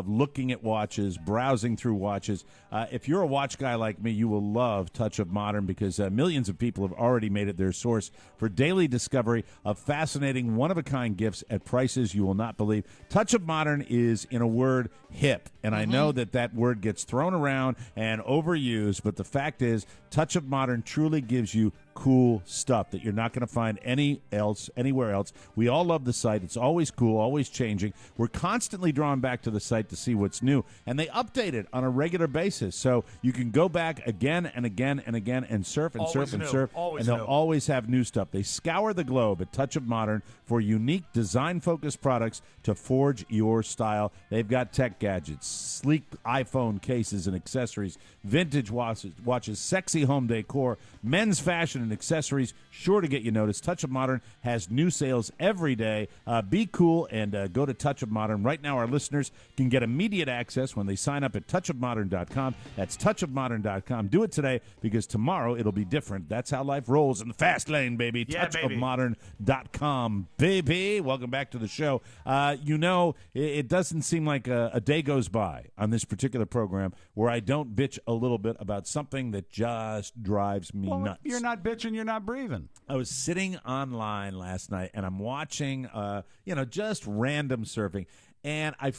looking at watches, browsing through watches. If you're a watch guy like me, you will love Touch of Modern because millions of people have already made it their source for daily discovery of fascinating, one-of-a-kind gifts at prices you will not believe. Touch of Modern is, in a word, hip. And I know that word gets thrown around and overused, but the fact is, Touch of Modern truly gives you cool stuff that you're not going to find anywhere else. We all love the site. It's always cool, always changing. We're constantly drawn back to the site to see what's new, and they update it on a regular basis. So you can go back again and again and again and surf and Always surf and new. surf, Always and they'll new. always have new stuff. They scour the globe at Touch of Modern for unique design-focused products to forge your style. They've got tech gadgets, sleek iPhone cases and accessories, vintage watches, sexy home decor, men's fashion and accessories, sure to get you noticed. Touch of Modern has new sales every day. Be cool and go to Touch of Modern. Right now, our listeners can get immediate access when they sign up at touchofmodern.com. That's touchofmodern.com. Do it today because tomorrow it'll be different. That's how life rolls in the fast lane, baby. Yeah, baby. Touchofmodern.com, baby. Welcome back to the show. It doesn't seem like a day goes by on this particular program where I don't bitch a little bit about something that just drives me nuts. You're not bitching, you're not breathing. I was sitting online last night and I'm watching, just random surfing. And I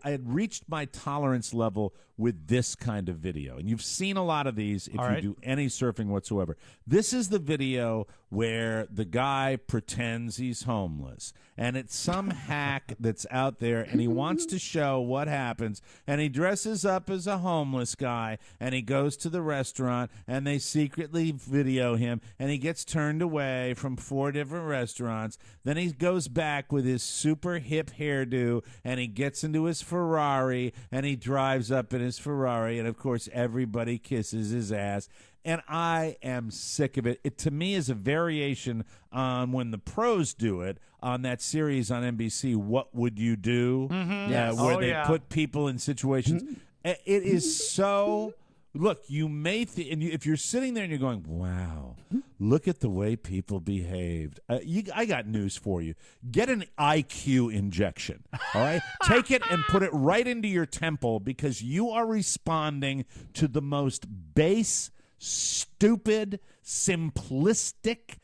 had reached my tolerance level with this kind of video. And you've seen a lot of these if you do any surfing whatsoever. This is the video where the guy pretends he's homeless. And it's some hack that's out there, and he wants to show what happens. And he dresses up as a homeless guy, and he goes to the restaurant, and they secretly video him, and he gets turned away from 4 different restaurants. Then he goes back with his super hip hairdo, and he gets into his Ferrari, and he drives up in his Ferrari, and of course everybody kisses his ass. And I am sick of it. It, to me, is a variation on when the pros do it on that series on NBC, What Would You Do? Where they put people in situations. It is so... Look, you may if you're sitting there and you're going, wow, look at the way people behaved. I got news for you. Get an IQ injection, all right? Take it and put it right into your temple because you are responding to the most base, stupid, simplistic,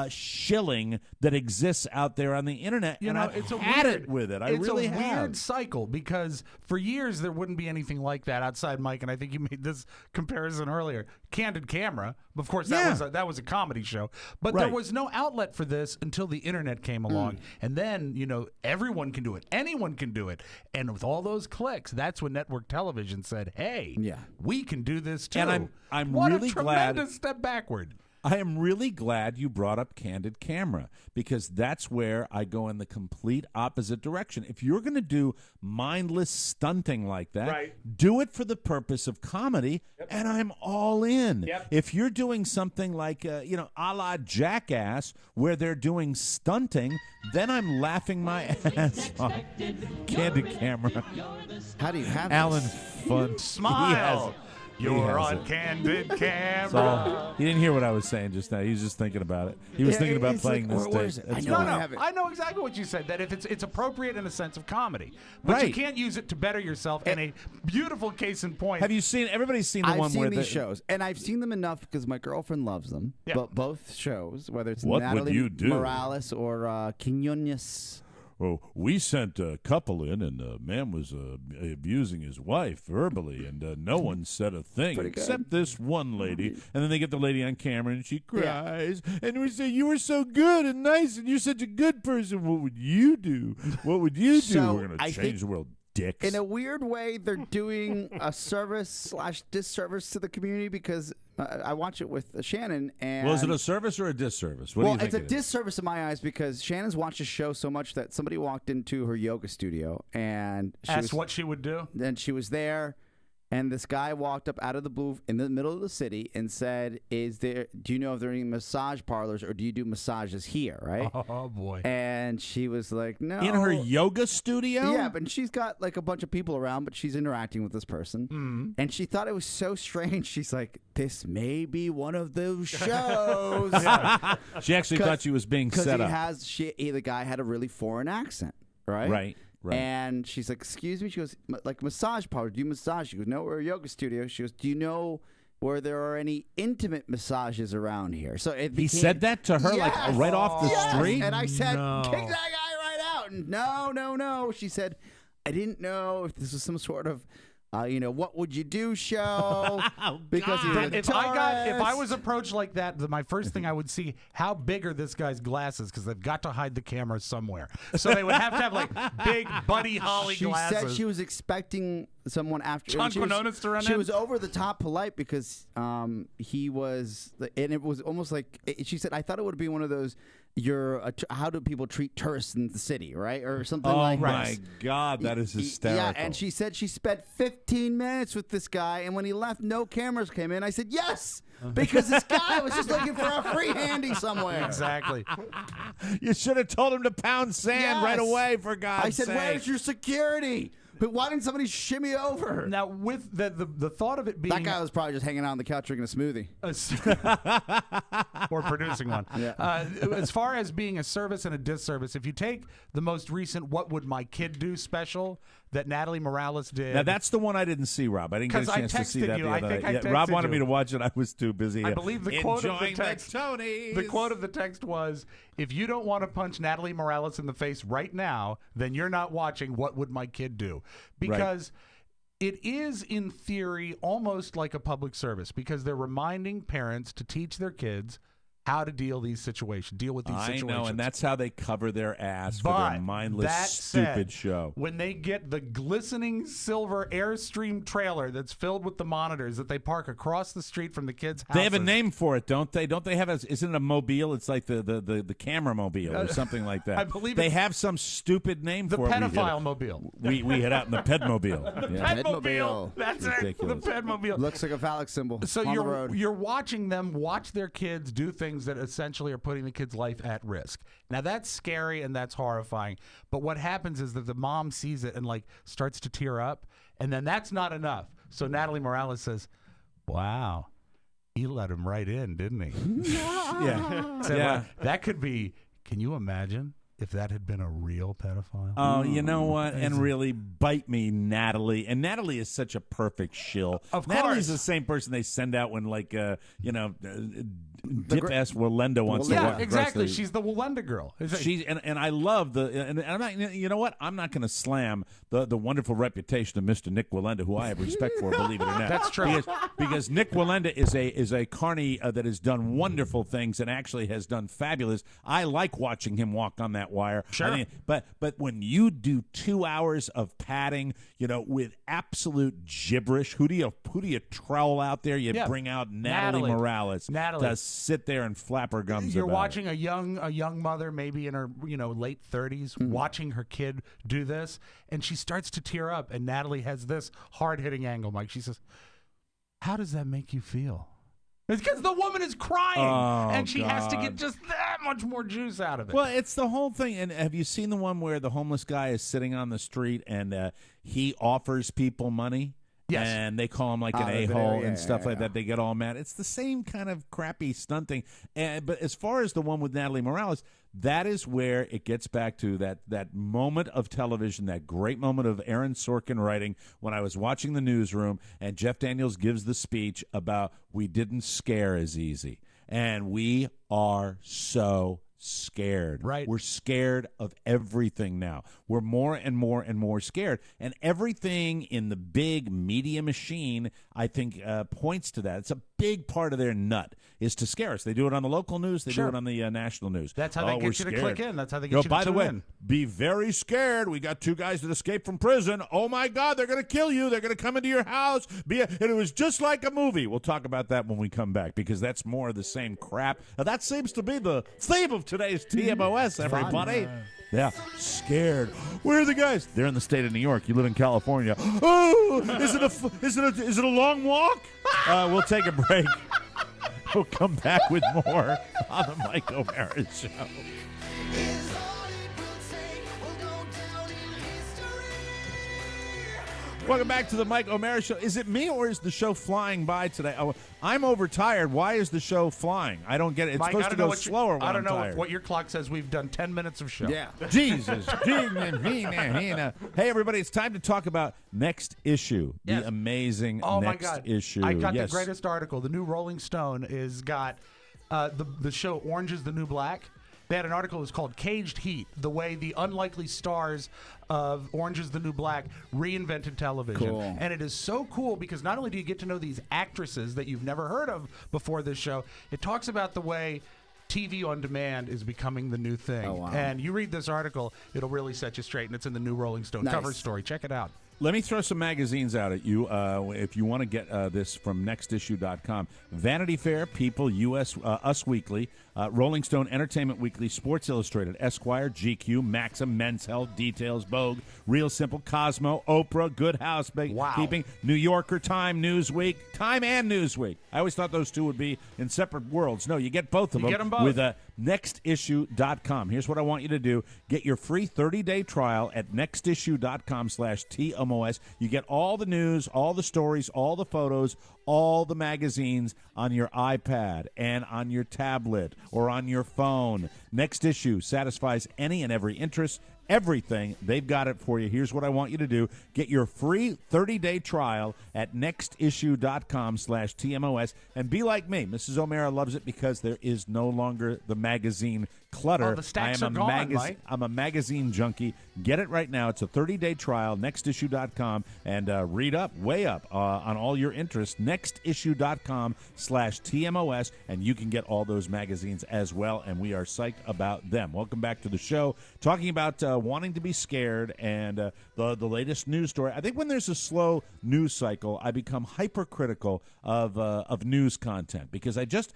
shilling that exists out there on the internet, and I've had it with it. I really have. It's a weird cycle because for years there wouldn't be anything like that outside Mike, and I think you made this comparison earlier. Candid Camera, of course, that was a comedy show, but there was no outlet for this until the internet came along, and then everyone can do it, anyone can do it, and with all those clicks, that's when network television said, "Hey, we can do this too." And I'm what really a tremendous step backward. I am really glad you brought up Candid Camera because that's where I go in the complete opposite direction. If you're going to do mindless stunting like that, do it for the purpose of comedy, and I'm all in. If you're doing something like, a la Jackass, where they're doing stunting, then I'm laughing my ass off. Candid Camera. How do you have Alan this? Fun. Smile. You're on Candid Camera. He didn't hear what I was saying just now. He was just thinking about it. He was thinking about playing this tape. I know exactly what you said. That if it's appropriate in a sense of comedy, but you can't use it to better yourself. And a beautiful case in point. Have you seen? Everybody's seen the one where I've seen these shows, and I've seen them enough because my girlfriend loves them. But both shows, whether it's What Natalie would you do? Morales or Quinones. Well, we sent a couple in, and the man was abusing his wife verbally, and no one said a thing except this one lady. And then they get the lady on camera, and she cries, and we say, "You were so good and nice, and you're such a good person. What would you do? What would you do? We're going to change the world." Dicks. In a weird way, they're doing a service/disservice to the community because I watch it with Shannon. And Was it a service or a disservice? What do you think it's a disservice in my eyes because Shannon's watched the show so much that somebody walked into her yoga studio and asked what she would do. And she was there. And this guy walked up out of the blue in the middle of the city and said, do you know if there are any massage parlors or do you do massages here, right? Oh, boy. And she was like, no. In her yoga studio? Yeah, but she's got like a bunch of people around, but she's interacting with this person. And she thought it was so strange. She's like, this may be one of those shows. She actually thought she was being set up. The guy had a really foreign accent, right? Right. And she's like, excuse me? She goes, like massage parlor, do you massage? She goes, no, we're a yoga studio. She goes, do you know where there are any intimate massages around here? So he said that to her like right off the street? And I said, kick that guy right out. And no. She said, I didn't know if this was some sort of what would you do show? Because if I was approached like that, my first thing I would see how big are this guy's glasses because they've got to hide the camera somewhere. So they would have to have like big Buddy Holly glasses. She said she was expecting someone after John Quinones to run She in? was over the top polite because he was, and it was almost like she said. I thought it would be one of those. How do people treat tourists in the city, right, or something like that? Oh my God, that is hysterical. Yeah, and she said she spent 15 minutes with this guy, and when he left, no cameras came in. I said yes, because this guy was just looking for a free handy somewhere. Exactly. You should have told him to pound sand right away. For God's sake! I said, "Where's your security? But why didn't somebody shimmy over?" Now, with the thought of it being that guy was probably just hanging out on the couch drinking a smoothie or producing one. Yeah. As far as being a service and a disservice, if you take the most recent "What Would My Kid Do" special that Natalie Morales did, now that's the one I didn't see, Rob. I didn't get a chance to see that the other night. Rob wanted me to watch it. I was too busy. I believe the quote of the text. The quote of the text was, "If you don't want to punch Natalie Morales in the face right now, then you're not watching What Would My Kid Do?" Because it is, in theory, almost like a public service because they're reminding parents to teach their kids how to deal with these situations. I know, and that's how they cover their ass for their mindless, stupid show. When they get the glistening silver Airstream trailer that's filled with the monitors that they park across the street from the kids' houses. They have a name for it, don't they? Don't they have isn't it a mobile? It's like the camera mobile or something like that. I believe they have some stupid name for it. The pedophile mobile. We hit out in the pedmobile. The pedmobile. That's ridiculous. it. The pedmobile. Looks like a phallic symbol. So on the road. You're watching them watch their kids do things that essentially are putting the kid's life at risk. Now that's scary and that's horrifying. But what happens is that the mom sees it and like starts to tear up, and then that's not enough. So Natalie Morales says, "Wow, he let him right in, didn't he?" Yeah. So, that could be. Can you imagine if that had been a real pedophile. Oh, you know what? And really bite me, Natalie. And Natalie is such a perfect shill. Of Natalie's course. the same person they send out when, like, Dip S. Walenda wants to walk exactly. across the- She's the Walenda girl. She's and I love and I'm not. You know what? I'm not going to slam the wonderful reputation of Mr. Nick Walenda, who I have respect for. Believe it or not, That's true. Because Nick Walenda is a carny that has done wonderful things and actually has done fabulous. I like watching him walk on that wire. Sure. But when you do 2 hours of padding, with absolute gibberish, who do you trowel out there? You bring out Natalie Morales to sit there and flap her gums. You're about watching a young mother, maybe in her late 30s, watching her kid do this, and she starts to tear up. And Natalie has this hard-hitting angle, Mike. She says, "How does that make you feel?" It's because the woman is crying, and she has to get just that much more juice out of it. Well, it's the whole thing. And have you seen the one where the homeless guy is sitting on the street and he offers people money? Yes. And they call him like an a-hole and stuff like that. They get all mad. It's the same kind of crappy stunting. But as far as the one with Natalie Morales, that is where it gets back to that moment of television, that great moment of Aaron Sorkin writing when I was watching the newsroom and Jeff Daniels gives the speech about we didn't scare as easy. And we are so scared. Right. We're scared of everything now. We're more and more and more scared. And everything in the big media machine, I think, points to that. It's a big part of their nut is to scare us. They do it on the local news. They do it on the national news. That's how they get you to click in. That's how they get you to by the tune way, in. be very scared. We got 2 guys that escaped from prison. Oh, my God, they're going to kill you. They're going to come into your house. And it was just like a movie. We'll talk about that when we come back because that's more of the same crap. Now, that seems to be the theme of today's TMOS, everybody. Yeah, scared. Where are the guys? They're in the state of New York. You live in California. Oh, is it a long walk? We'll take a break. We'll come back with more on the Mike O'Mara Show. Welcome back to the Mike O'Mara Show. Is it me or is the show flying by today? Oh, I'm overtired. Why is the show flying? I don't get it. It's Mike, supposed to go slower when I don't I'm know tired. what your clock says. We've done 10 minutes of show. Yeah. Jesus. Hey, everybody, it's time to talk about Next Issue, the amazing Oh, Next my God. Issue. I got Yes. the greatest article. The new Rolling Stone is got the show Orange is the New Black. They had an article that's called Caged Heat, the way the unlikely stars of Orange is the New Black reinvented television. Cool. And it is so cool because not only do you get to know these actresses that you've never heard of before this show, it talks about the way TV on demand is becoming the new thing. Oh, wow. And you read this article, it'll really set you straight, and it's in the new Rolling Stone Nice. cover story. Check it out. Let me throw some magazines out at you if you want to get this from nextissue.com. Vanity Fair, People, Us Weekly, Rolling Stone, Entertainment Weekly, Sports Illustrated, Esquire, GQ, Maxim, Men's Health, Details, Vogue, Real Simple, Cosmo, Oprah, Good Housekeeping, New Yorker, Time, Newsweek, Time and Newsweek. I always thought those two would be in separate worlds. No, you get both of them. Get 'em both. With nextissue.com. Here's what I want you to do. Get your free 30-day trial at nextissue.com/TMOS. You get all the news, all the stories, all the photos, all the magazines on your iPad and on your tablet or on your phone. Next Issue satisfies any and every interest. Everything, they've got it for you. Here's what I want you to do. Get your free 30-day trial at nextissue.com/TMOS and be like me. Mrs. O'Mara loves it because there is no longer the magazine clutter. Oh, the stacks I am are gone, Mike. I'm a magazine junkie. Get it right now. It's a 30-day trial, nextissue.com, and read up, way up on all your interests. Nextissue.com/TMOS, and you can get all those magazines as well, and we are psyched about them. Welcome back to the show. Talking about wanting to be scared and the latest news story. I think when there's a slow news cycle, I become hypercritical of news content because I just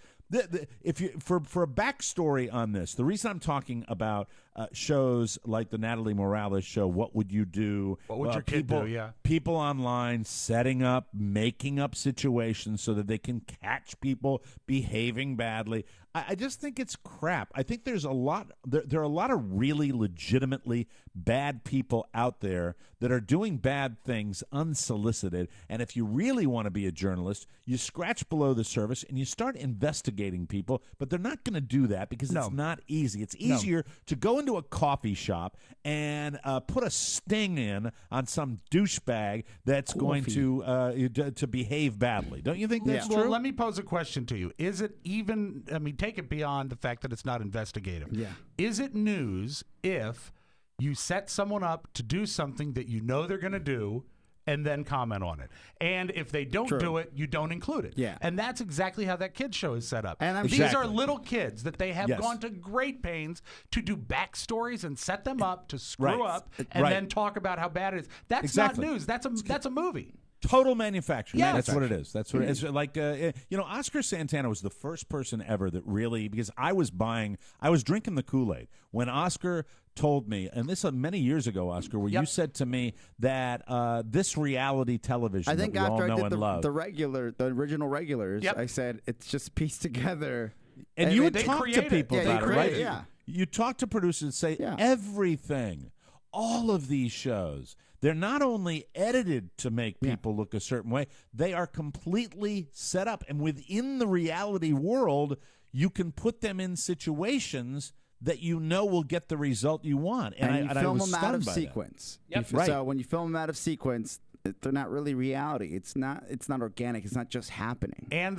if you for a backstory on this, the reason I'm talking about shows like the Natalie Morales show, What Would You Do? What would your kid do? Yeah. People online setting up, making up situations so that they can catch people behaving badly. I just think it's crap. I think there's a lot. There are a lot of really legitimately bad people out there that are doing bad things unsolicited. And if you really want to be a journalist, you scratch below the surface and you start investigating people. But they're not going to do that because it's not easy. It's easier to go into a coffee shop and put a sting in on some douchebag that's going to behave badly. Don't you think that's true? Well, let me pose a question to you. Is it even, I mean, take it beyond the fact that it's not investigative. Yeah. Is it news if you set someone up to do something that you know they're going to do and then comment on it? And if they don't do it, you don't include it. Yeah. And that's exactly how that kid show is set up. And these are little kids that they have gone to great pains to do backstories and set them up to screw up and then talk about how bad it is. That's not news. That's a movie. Total manufacturing. Yes. That's what it is. That's what it is. Like, Oscar Santana was the first person ever that really, because I was drinking the Kool-Aid when Oscar told me, and this many years ago, Oscar, where you said to me that this reality television I think that we after all know I did and love. the original regulars, I said it's just pieced together. And you would talk to people about it, right? Yeah. You talk to producers and say everything, all of these shows, they're not only edited to make people look a certain way, they are completely set up. And within the reality world, you can put them in situations that you know will get the result you want. And you film I was them out of stunned by sequence. Yep. So when you film them out of sequence, they're not really reality. It's not organic. It's not just happening. And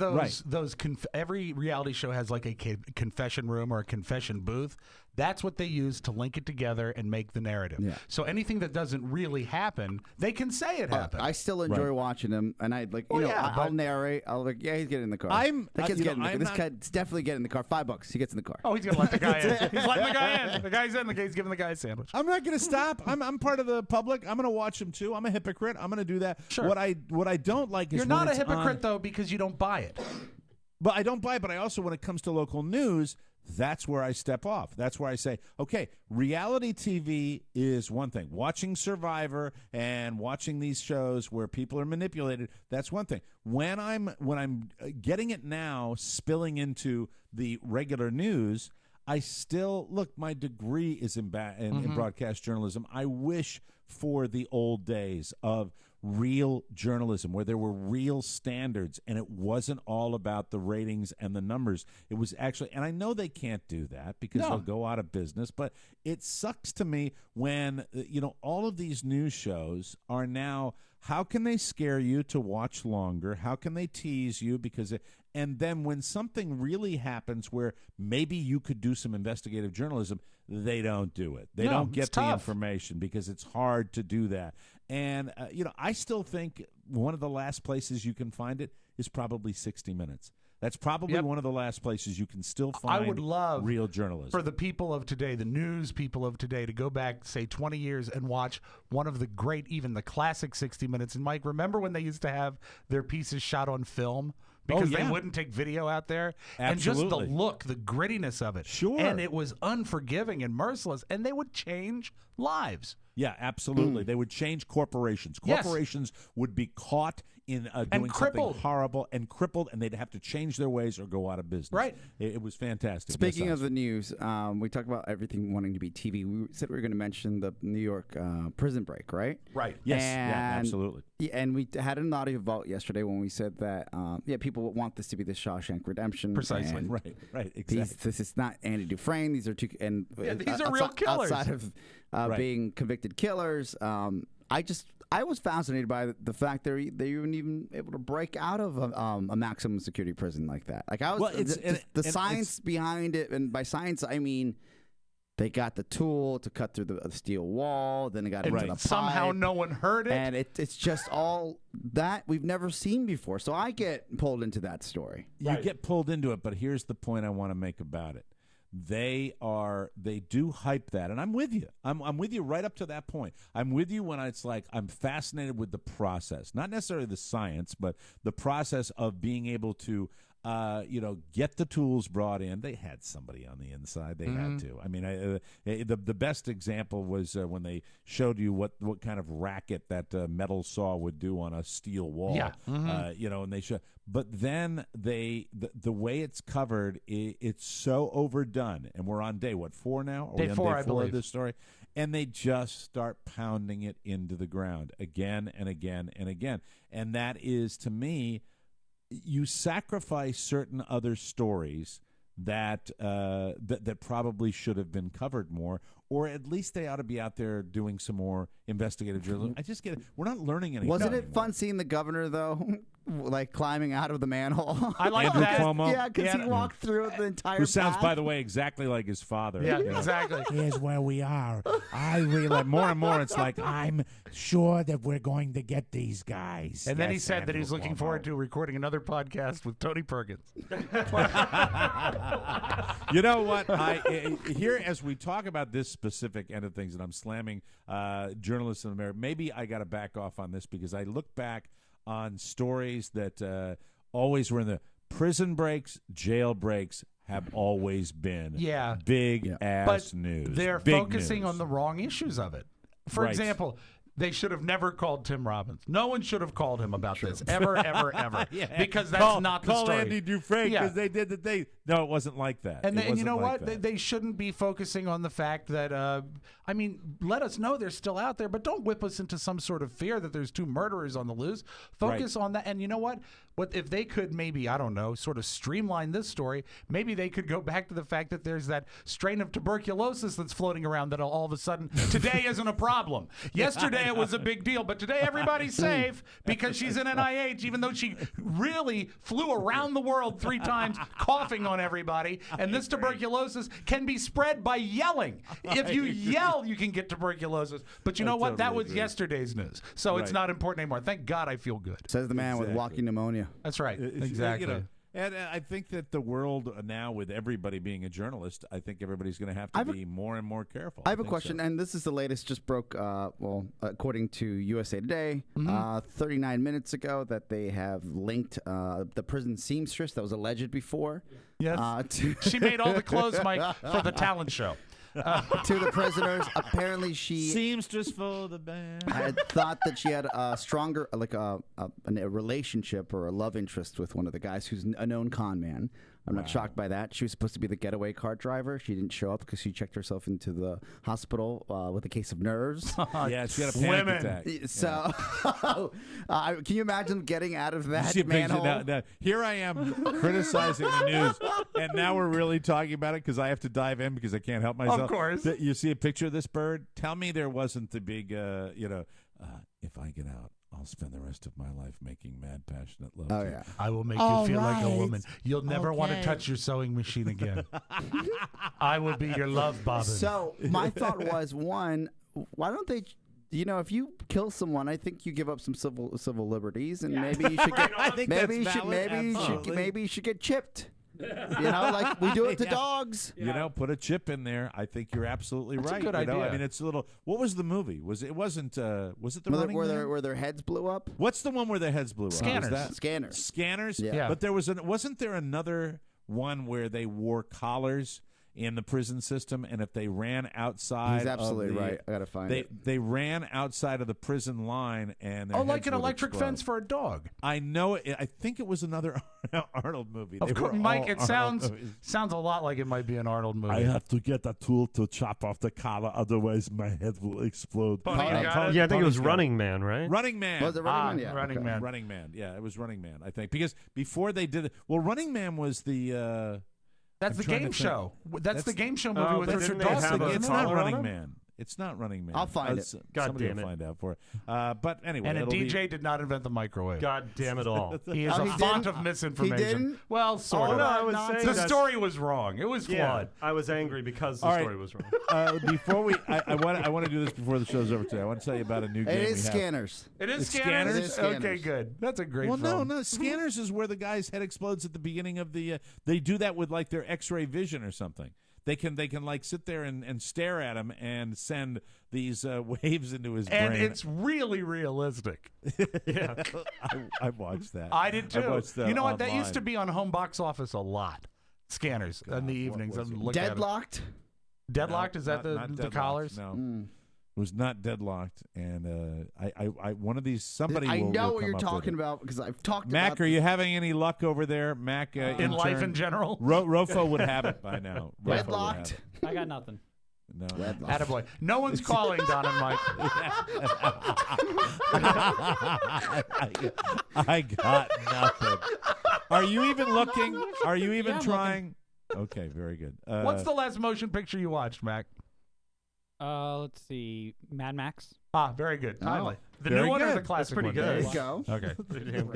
every reality show has like a confession room or a confession booth. That's what they use to link it together and make the narrative. Yeah. So anything that doesn't really happen, they can say it happened. I still enjoy watching them, and I'll narrate. I'll he's getting in the car. That kid's getting in the car. This kid's definitely getting in the car. $5. He gets in the car. Oh, he's gonna let the guy in. He's letting the guy in. The guy's in. The guy's giving the guy a sandwich. I'm not going to stop. I'm part of the public. I'm going to watch them too. I'm a hypocrite. I'm going to do that. Sure. What I don't like is you're not a hypocrite though because you don't buy it. But I don't buy it. But I also, when it comes to local news, that's where I step off. That's where I say, okay, reality TV is one thing. Watching Survivor and watching these shows where people are manipulated, that's one thing. When I'm getting it now, spilling into the regular news, I still look. My degree is in broadcast journalism. I wish for the old days of real journalism where there were real standards and it wasn't all about the ratings and the numbers. It was actually, and I know they can't do that because they'll go out of business, but it sucks to me when all of these news shows are now, how can they scare you to watch longer? How can they tease you? And then when something really happens where maybe you could do some investigative journalism, they don't do it. They don't get the information because it's hard to do that. And, I still think one of the last places you can find it is probably 60 Minutes. That's probably one of the last places you can still find I would love real journalism. For the people of today, the news people of today, to go back, say, 20 years and watch one of the great, even the classic 60 Minutes. And, Mike, remember when they used to have their pieces shot on film? Because they wouldn't take video out there. Absolutely. And just the look, the grittiness of it. Sure. And it was unforgiving and merciless. And they would change lives. Yeah, absolutely. They would change corporations. Corporations would be caught in doing something horrible and crippled, and they'd have to change their ways or go out of business. Right. It was fantastic. Speaking of the news, we talked about everything wanting to be TV. We said we were going to mention the New York prison break, right? Right. Yes. Absolutely. Yeah, and we had an audio vote yesterday when we said that, people want this to be the Shawshank Redemption. Precisely. Right. Exactly. This is not Andy Dufresne. These are two, and these are real killers. Outside of being convicted killers. I was fascinated by the fact they were even able to break out of a maximum security prison like that. Like the science behind it, and by science I mean they got the tool to cut through the steel wall. Then they got into the pipe. Somehow no one heard it, and it's just all that we've never seen before. So I get pulled into that story. You get pulled into it, but here's the point I want to make about it. They do hype that, and I'm with you. I'm with you right up to that point. I'm with you when it's like I'm fascinated with the process, not necessarily the science, but the process of being able to, get the tools brought in. They had somebody on the inside. They had to. I mean, the best example was when they showed you what kind of racket that metal saw would do on a steel wall. Yeah. And they show. But then the way it's covered, it's so overdone, and we're on day 4 now? Day 4, I believe. Of this story, and they just start pounding it into the ground again and again and again, and that is, to me, you sacrifice certain other stories that that probably should have been covered more, or at least they ought to be out there doing some more investigative journalism. I just get it. We're not learning anything. Wasn't it anymore. fun seeing the governor though, like climbing out of the manhole? I like Andrew that. Cuomo. Yeah, because he walked through the entire. Who sounds, path. by the way, exactly like his father. Yeah, you know? exactly. Here's where we are. I realize more and more. It's like I'm sure that we're going to get these guys. And then he Yes, said that he's Andrew looking Cuomo. forward to recording another podcast with Tony Perkins. You know what? Here, as we talk about this specific end of things, and I'm slamming journalists in America, maybe I got to back off on this because I look back on stories that always were in the prison breaks, jail breaks have always been big ass news. They're Big focusing news. on the wrong issues of it. For Right. example, they should have never called Tim Robbins. No one should have called him about this ever, ever, because that's not the call story. Andy Dufresne because Yeah. they did the thing. No, it wasn't like that. And, It you wasn't know like what? that. They shouldn't be focusing on the fact that, I mean, let us know they're still out there, but don't whip us into some sort of fear that there's 2 murderers on the loose. Focus on that. And you know what? What if they could maybe, I don't know, sort of streamline this story, maybe they could go back to the fact that there's that strain of tuberculosis that's floating around that all of a sudden today isn't a problem. Yesterday it was a big deal, but today everybody's safe because she's in NIH, even though she really flew around the world 3 times coughing on everybody. And this tuberculosis can be spread by yelling. If you yell, you can get tuberculosis. But you know what? That was yesterday's news. So it's not important anymore. Thank God I feel good. Says the man with walking pneumonia. That's right. Exactly. You know, and I think that the world now, with everybody being a journalist, I think everybody's going to have to be more and more careful. I have a think question, so. and this is the latest, just broke, according to USA Today, 39 minutes ago, that they have linked the prison seamstress that was alleged before. Yes. She made all the clothes, Mike, for the talent show. To the prisoners. Apparently, she seamstress for the band. had thought that she had a stronger, like a relationship or a love interest with one of the guys who's a known con man. I'm not shocked by that. She was supposed to be the getaway car driver. She didn't show up because she checked herself into the hospital with a case of nerves. Yeah, she had a panic attack. So, can you imagine getting out of that See a picture manhole? now, here I am criticizing the news, and now we're really talking about it because I have to dive in because I can't help myself. Of course. You see a picture of this bird? Tell me there wasn't the big, if I get out, I'll spend the rest of my life making mad, passionate love. Oh, to you. yeah. I will make you feel like a woman. You'll never want to touch your sewing machine again. I will be your love bobbin. So my thought was, one, why don't they? You know, if you kill someone, I think you give up some civil liberties, and maybe you should get. I think maybe that's valid. maybe you should get chipped. You know, like we do it to dogs. You know, put a chip in there. I think you're absolutely That's a right. good you know? idea. I mean, it's a little. What was the movie? Was it? Wasn't? Was it the Running Man? Where their heads blew up? What's the one where their heads blew Scanners. up? Was that? Scanners. Scanners. Yeah. But wasn't there another one where they wore collars in the prison system, and if they ran outside, He's absolutely of the, right. I gotta find it. They ran outside of the prison line, and their Oh, like heads an would electric explode. fence for a dog. I know it. I think it was another Arnold movie. They Of course, were Mike, all it Arnold movies. sounds a lot like it might be an Arnold movie. I have to get a tool to chop off the collar, otherwise my head will explode. Yeah, I think it was Running Man, right? Running Man. Was it Running Man? Yeah. Running Man. Running Man. Yeah, it was Running Man, I think. Because before they did it, well, Running Man was the. That's I'm the trying game to think. show. That's the game show movie Oh, with but Richard didn't they have Dawson. a It's collar not on Running him? Man. It's not Running Man. I'll find it. God somebody damn will it. find out for it. But anyway, And a it'll DJ did not invent the microwave. God damn it all. He is Oh, a he font didn't? of misinformation. He didn't? Well, sort Oh, of. no, I was Nonsense. saying The that- story was wrong. It was Yeah, flawed. I was angry because the All right. story was wrong. before we, I want to do this before the show's over today. I want to tell you about a new game It we is have. Scanners. It is It's Scanners? Scanners? It is Okay, Scanners. good. That's a great Well, film. no. Scanners is where the guy's head explodes at the beginning of the. They do that with like their X-ray vision or something. They can like sit there and stare at him and send these waves into his And brain. it's really realistic. Yeah. I watched that. I did too. I watched that You know what? That used to online. be on home box office a lot. Scanners in the evenings. was I'm it? looking at it. Deadlocked. Deadlocked? No, Is that not the deadlocked, collars? No. It was not deadlocked, and I one of these somebody. I will know will what come you're up with talking it. about because I've talked Mac, about are you having any luck over there, Mac? In life in general? Rofo would have it by now. Rofo would have Redlocked. it. I got nothing. No. Attaboy. No one's calling, Don and Mike. I got nothing. Are you even looking? Are you even Yeah, I'm trying? Okay, very good. What's the last motion picture you watched, Mac? Let's see. Mad Max. Ah, very good. Timely. The Very new one or good. the classic That's pretty one? good. There you go. Okay. Pretty damn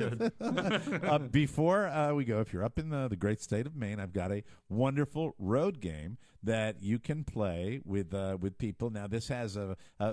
good. Before we go, if you're up in the great state of Maine, I've got a wonderful road game that you can play with people. Now, this has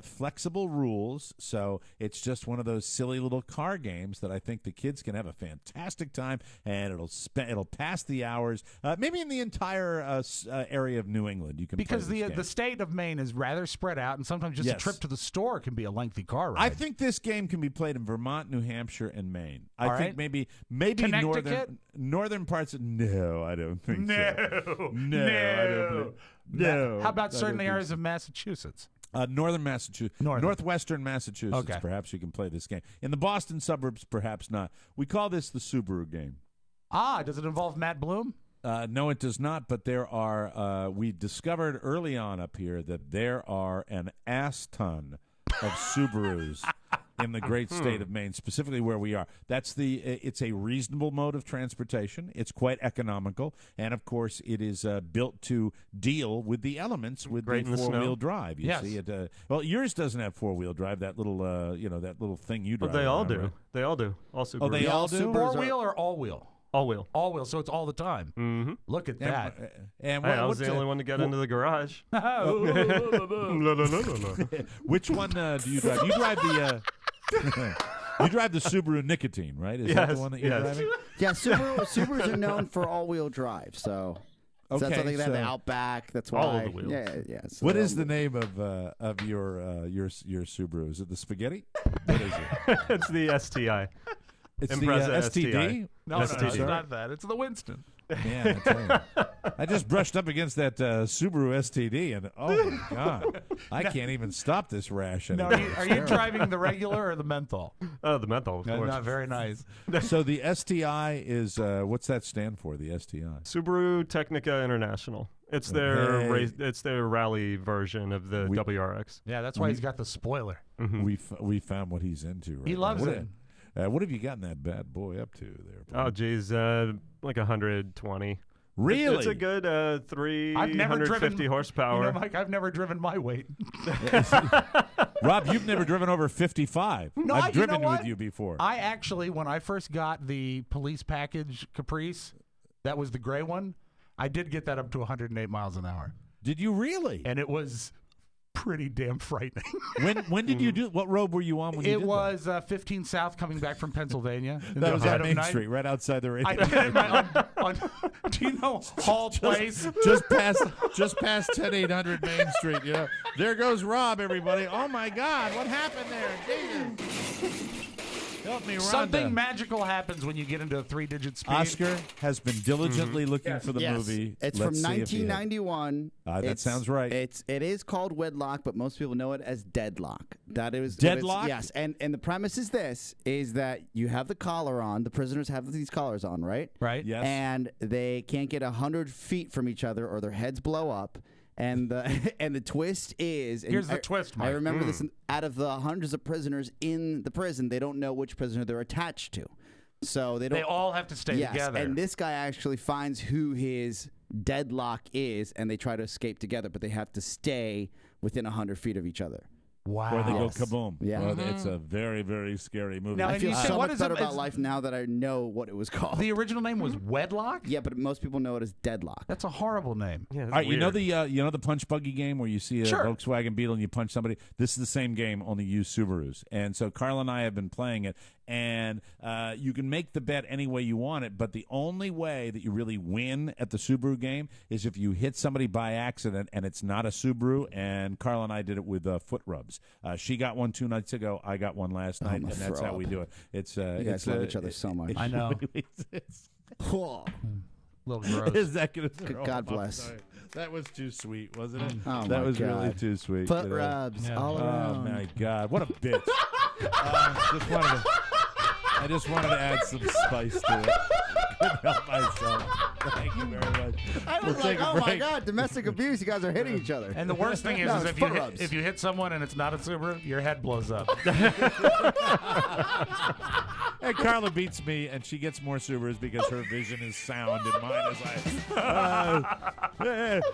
flexible rules, so it's just one of those silly little car games that I think the kids can have a fantastic time, and it'll pass the hours. Maybe in the entire area of New England, you can Because play this the game. state of Maine is rather spread out, and sometimes just a Yes. trip to the store can be a lengthy car ride. I think this game can be played in Vermont, New Hampshire, and Maine. I All think right. maybe Connecticut? northern parts. No, I don't think No. so. I don't believe. No. How about I certain don't think areas so. of Massachusetts? Northern Massachusetts, northwestern Massachusetts. Okay. Perhaps you can play this game. In the Boston suburbs, perhaps not. We call this the Subaru game. Ah, does it involve Matt Bloom? No, it does not. But there are. We discovered early on up here that there are an ass ton of Subarus in the great state of Maine, specifically where we are. It's a reasonable mode of transportation. It's quite economical, and of course, it is built to deal with the elements with Great in the the snow. four-wheel drive. You Yes. see it. Well, yours doesn't have four-wheel drive. That little, that little thing you Well, drive. they all around, do. right? They all do. All Subarus. Oh, they all do. Four-wheel or all-wheel? All wheel. All-wheel, so it's all the time. Mm-hmm. Look at And, that. and Hey, I was what's the only one to get into the garage. Which one do you drive? You drive the. You drive the Subaru Nicotine, right? Is that the Yes, one that you're yes. driving? Yeah, Subarus are known for all-wheel drive, so that's why they have the Outback. That's why. All of the wheels. Yeah. So What is the name of your Subaru? Is it the Spaghetti? What is it? It's the STI. It's Impreza the STI. STD. No, STD. it's not that. It's the Winston. Yeah, I tell you. I just brushed up against that Subaru STD, and oh my god, I can't even stop this rash No, anymore. are you driving the regular or the menthol? Oh, the menthol, of course. Not very nice. So the STI is what's that stand for? The STI. Subaru Technica International. It's their Hey. it's their rally version of the WRX. Yeah, that's why he's got the spoiler. Mm-hmm. We found what he's into. Right He now. loves What it. What have you gotten that bad boy up to there? Oh, geez, like 120. Really? It's a good I've never 350 driven horsepower. You know, Mike, I've never driven my weight. Rob, you've never driven over 55. No, I've you driven know with what? you before. I actually, when I first got the police package Caprice, that was the gray one, I did get that up to 108 miles an hour. Did you really? And it was pretty damn frightening. When did you do? What road were you on when you It did was 15 South coming back from Pennsylvania. that was Dead on of Main night. Street, right outside the radio. I did it do you know Hall Place? just past 10800 Main Street. You know, there goes Rob. Everybody. Oh my God, what happened there? Jesus. Help me, Rhonda. Something magical happens when you get into a 3-digit speed. Oscar has been diligently looking for the Yes. movie. It's Let's from see if he had- 1991. That sounds right. It is called Wedlock, but most people know it as Deadlock. That is Deadlock? Yes, and the premise is that you have the collar on. The prisoners have these collars on, right? Right. Yes. And they can't get 100 feet from each other, or their heads blow up. And the twist is Here's the twist, I Mike. remember this. Out of the hundreds of prisoners in the prison, they don't know which prisoner they're attached to, so they don't. They all have to stay Yes, together. and this guy actually finds who his deadlock is, and they try to escape together, but they have to stay within 100 feet of each other. Wow. Or they Yes. go kaboom. Yeah. Well, it's a very, very scary movie. Now, I and feel you said, so what much is it- better about is- life now that I know what it was called. The original name was Wedlock? Yeah, but most people know it as Deadlock. That's a horrible name. Yeah, All right, you know the punch buggy game where you see a Sure. Volkswagen Beetle and you punch somebody. This is the same game, only you Subarus. And so Carl and I have been playing it, and you can make the bet any way you want it. But the only way that you really win at the Subaru game is if you hit somebody by accident and it's not a Subaru. And Carl and I did it with foot rubs. She got one 2 nights ago. I got one last night, my and that's how frog. we do it. It's You guys it's, love each other so much. I know. it's, Little gross. is that gonna throw God him off? bless. Sorry. That was too sweet, wasn't it? Oh, that my was really God. too sweet. Foot you know? rubs all Oh around. my God, what a bitch! I just wanted to add some spice to it. Couldn't help myself. Thank you very much. I was like, oh my God, domestic abuse. You guys are hitting each other. And the worst thing is, No, is it's if you hit someone and it's not a Subaru, your head blows up. And Carla beats me, and she gets more Subarus because her vision is sound, and mine is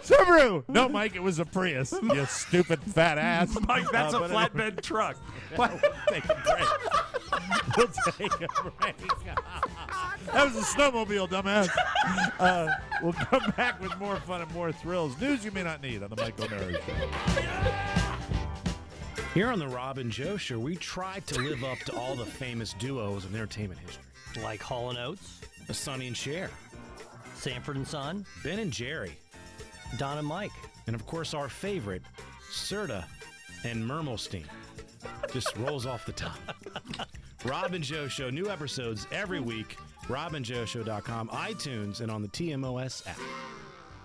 Subaru! No, Mike, it was a Prius, you stupid fat ass. Mike, that's a flatbed truck. We'll take a break. We'll take a break. That was a snowmobile, dumbass. We'll come back with more fun and more thrills. News you may not need on the Mike O'Mara Show. Here on the Rob and Joe Show, we try to live up to all the famous duos of entertainment history. Like Hall & Oates, Sonny and Cher, Sanford and Son, Ben and Jerry, Don and Mike, and of course our favorite, Serta and Mermelstein. Just rolls off the tongue. Rob and Joe Show, new episodes every week. RobandJoeShow.com, iTunes, and on the TMOS app.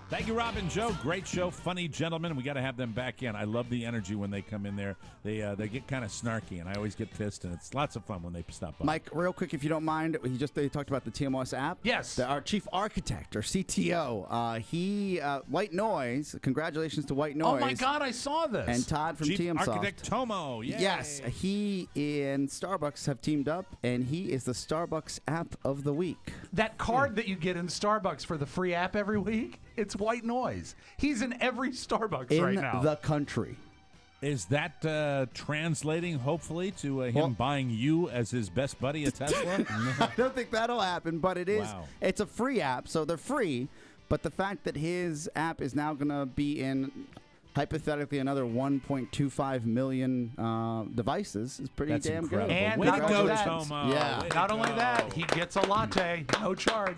Thank you, Rob and Joe. Great show, funny gentlemen. We got to have them back in. I love the energy when they come in there. They get kind of snarky, and I always get pissed, and it's lots of fun when they stop by. Mike, real quick, if you don't mind, they talked about the TMOS app. Yes. Our chief architect, or CTO, White Noise. Congratulations to White Noise. Oh my God, I saw this. And Todd from Chief TMSoft. Architect Tomo. Yay. Yes, he and Starbucks have teamed up, and he is the Starbucks app of the week. That card that you get in Starbucks for the free app every week, it's White Noise. He's in every Starbucks right now. In the country. Is that translating, hopefully, to him buying you as his best buddy at Tesla? I don't think that'll happen, but it is. Wow. It's a free app, so they're free. But the fact that his app is now going to be in, hypothetically, another 1.25 million devices is pretty That's damn incredible. good. And Way not to only go, that, Tomo. Yeah. Way to not only go. that, he gets a latte, no charge.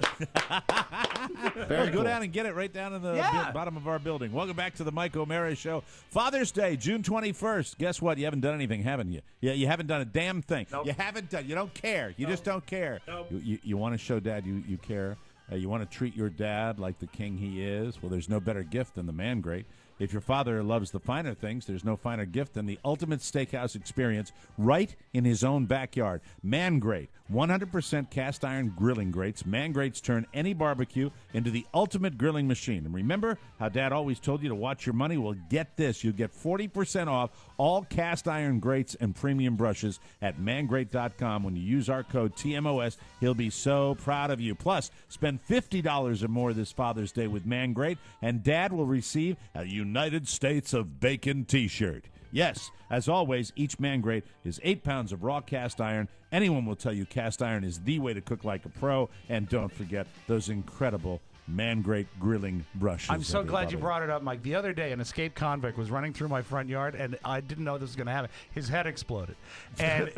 Very Go cool. down and get it right down in the Yeah. bottom of our building. Welcome back to the Mike O'Mara Show. Father's Day, June 21st. Guess what? You haven't done anything, haven't you? Yeah, you haven't done a damn thing. Nope. You haven't done. You don't care. You just don't care. Nope. You want to show Dad you care. You want to treat your dad like the king he is. Well, there's no better gift than the Man Grate. If your father loves the finer things, there's no finer gift than the ultimate steakhouse experience right in his own backyard. Man Grate, 100% cast iron grilling grates. Man Grates turn any barbecue into the ultimate grilling machine. And remember how Dad always told you to watch your money? Well, get this. You get 40% off all cast iron grates and premium brushes at mangrate.com. When you use our code TMOS, he'll be so proud of you. Plus, spend $50 or more this Father's Day with Man Grate, and Dad will receive a United States of Bacon t-shirt. Yes, as always, each Man Grate is 8 pounds of raw cast iron. Anyone will tell you cast iron is the way to cook like a pro. And don't forget those incredible Man Grate grilling brushes. I'm so glad you everybody. brought it up, Mike. The other day, an escaped convict was running through my front yard, and I didn't know this was going to happen. His head exploded. And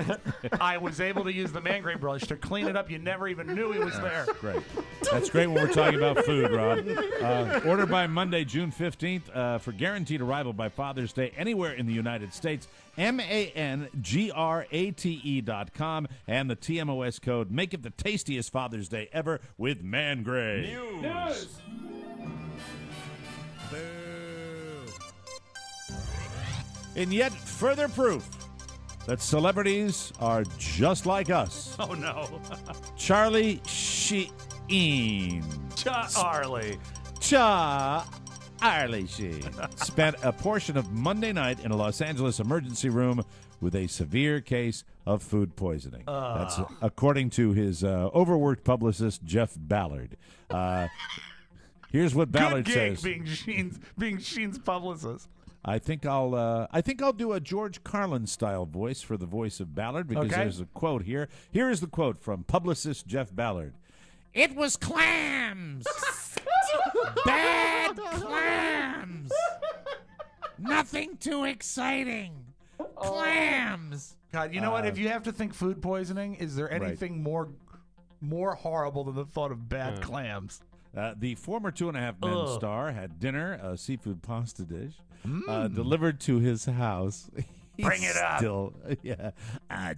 I was able to use the Man Grate brush to clean it up. You never even knew he was there. Great. That's great when we're talking about food, Rob. Order by Monday, June 15th, for guaranteed arrival by Father's Day anywhere in the United States. mangrate.com and the TMOS code. Make it the tastiest Father's Day ever with Man Grate. News. Boo. In yet further proof that celebrities are just like us, Oh, no. Charlie Sheen. Charlie. Charlie Sheen spent a portion of Monday night in a Los Angeles emergency room with a severe case of food poisoning. That's according to his overworked publicist, Jeff Ballard. Here's what Ballard Good gig says. being Sheen's publicist. I think I'll do a George Carlin style voice for the voice of Ballard because Okay. there's a quote here. Here is the quote from publicist Jeff Ballard. It was clams. Bad clams. Nothing too exciting. Clams. God, you know what? If you have to think food poisoning, is there anything more horrible than the thought of bad clams? The former 2.5 Men star had dinner, a seafood pasta dish, delivered to his house. Bring it up.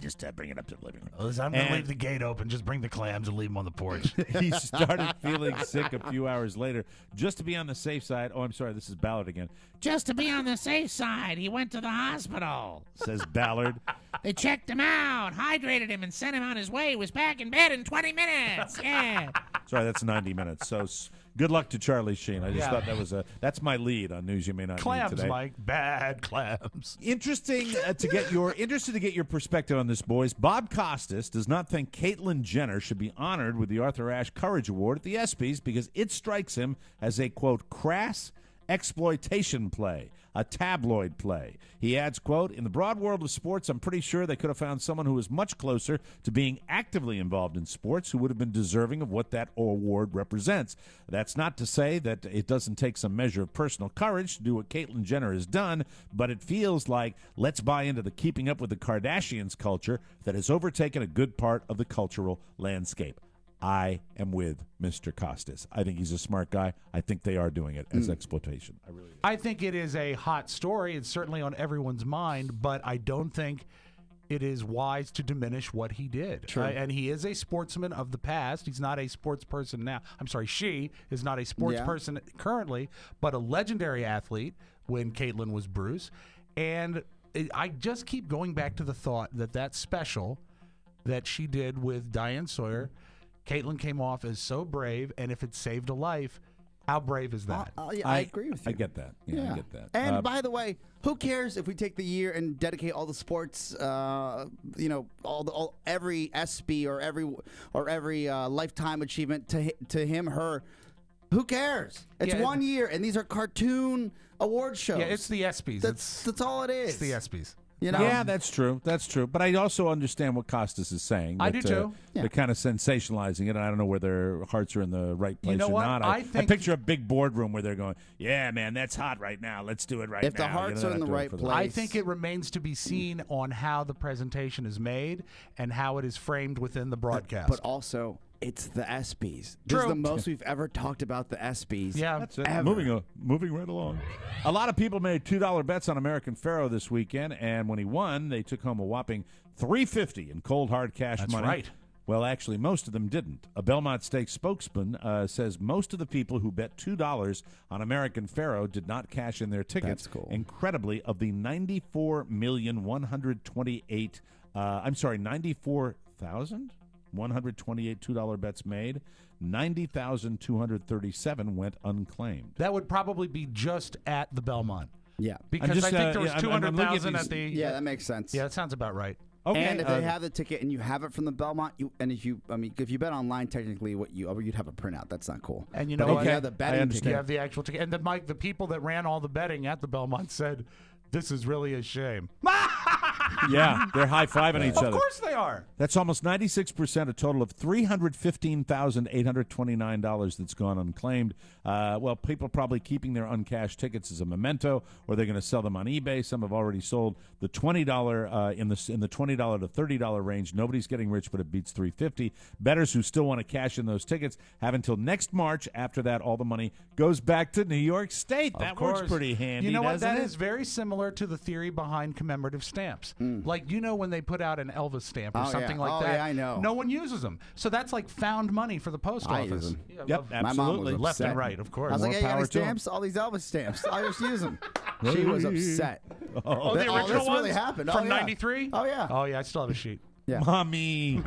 Just bring it up to the living room. Listen, I'm going to leave the gate open. Just bring the clams and leave them on the porch. He started feeling sick a few hours later. Just to be on the safe side. Oh, I'm sorry. This is Ballard again. Just to be on the safe side, he went to the hospital. Says Ballard. They checked him out, hydrated him, and sent him on his way. He was back in bed in 20 minutes. Yeah. Sorry, that's 90 minutes. So Good luck to Charlie Sheen. I just thought that's my lead on news you may not clams, need today. Mike, bad clams. Interesting to get your perspective on this, boys. Bob Costas does not think Caitlyn Jenner should be honored with the Arthur Ashe Courage Award at the ESPYs because it strikes him as a quote crass exploitation play, a tabloid play. He adds, quote, in the broad world of sports, I'm pretty sure they could have found someone who was much closer to being actively involved in sports who would have been deserving of what that award represents. That's not to say that it doesn't take some measure of personal courage to do what Caitlyn Jenner has done, but it feels like let's buy into the keeping up with the Kardashians culture that has overtaken a good part of the cultural landscape. I am with Mr. Costas. I think he's a smart guy. I think they are doing it as exploitation. I really do. I think it is a hot story. It's certainly on everyone's mind, but I don't think it is wise to diminish what he did. True. And he is a sportsman of the past. He's not a sports person now. I'm sorry, she is not a sports person currently, but a legendary athlete when Caitlyn was Bruce. And I just keep going back to the thought that special that she did with Diane Sawyer, Caitlyn came off as so brave, and if it saved a life, how brave is that? I agree with you. I get that. Yeah, I get that. And by the way, who cares if we take the year and dedicate all the sports, every ESPY or every lifetime achievement to him, her? Who cares? It's 1 year, and these are cartoon award shows. Yeah, it's the ESPYs. That's all it is. It's the ESPYs. You know? Yeah, that's true. That's true. But I also understand what Costas is saying. I do too. They're kind of sensationalizing it, and I don't know where their hearts are in the right place You know or what? not. I think- picture a big boardroom where they're going, "Yeah, man, that's hot right now. Let's do it right now." If the hearts are in the right place. I think it remains to be seen on how the presentation is made and how it is framed within the broadcast. But also, it's the ESPYs. This is the most we've ever talked about the ESPYs. Yeah, that's it. Ever. Moving right along. A lot of people made $2 bets on American Pharoah this weekend, and when he won, they took home a whopping $350 in cold hard cash That's money. right. Well, actually, most of them didn't. A Belmont Stakes spokesman says most of the people who bet $2 on American Pharoah did not cash in their tickets. That's cool. Incredibly, of the 94,000 128 $2 bets made, 90,237 went unclaimed. that would probably be just at the Belmont. Yeah. Because I think there was I'm 200,000 looking at the. Yeah, that makes sense. Yeah, that sounds about right. Okay. And if they have the ticket and you have it from the Belmont, if you bet online, technically, you'd have a printout. That's not cool. And you But know if what? you have the betting ticket, You have the actual ticket. And then, Mike, the people that ran all the betting at the Belmont said, this is really a shame. Yeah, they're high-fiving each other. Of course they are. That's almost 96%, a total of $315,829 that's gone unclaimed. Well, people probably keeping their uncashed tickets as a memento, or they're going to sell them on eBay. Some have already sold. The $20 in the $20 to $30 range. Nobody's getting rich, but it beats $350. Bettors who still want to cash in those tickets have until next March. After that, all the money goes back to New York State. That works pretty handy. You know what? doesn't That it? is very similar to the theory behind commemorative stamps. Like, you know, when they put out an Elvis stamp or Oh, something yeah. like Oh, that, yeah, I know. no one uses them. So that's like found money for the post I office. use them. Yeah, Yep, my mom absolutely. was left upset. and right, of course. I was like, More "Hey, you got power any to 'em. stamps? All these Elvis stamps. I just use them." She was upset. Oh, the original this ones really happened. from Oh, yeah. '93. Oh yeah. Oh yeah, I still have a sheet. Yeah. Mommy.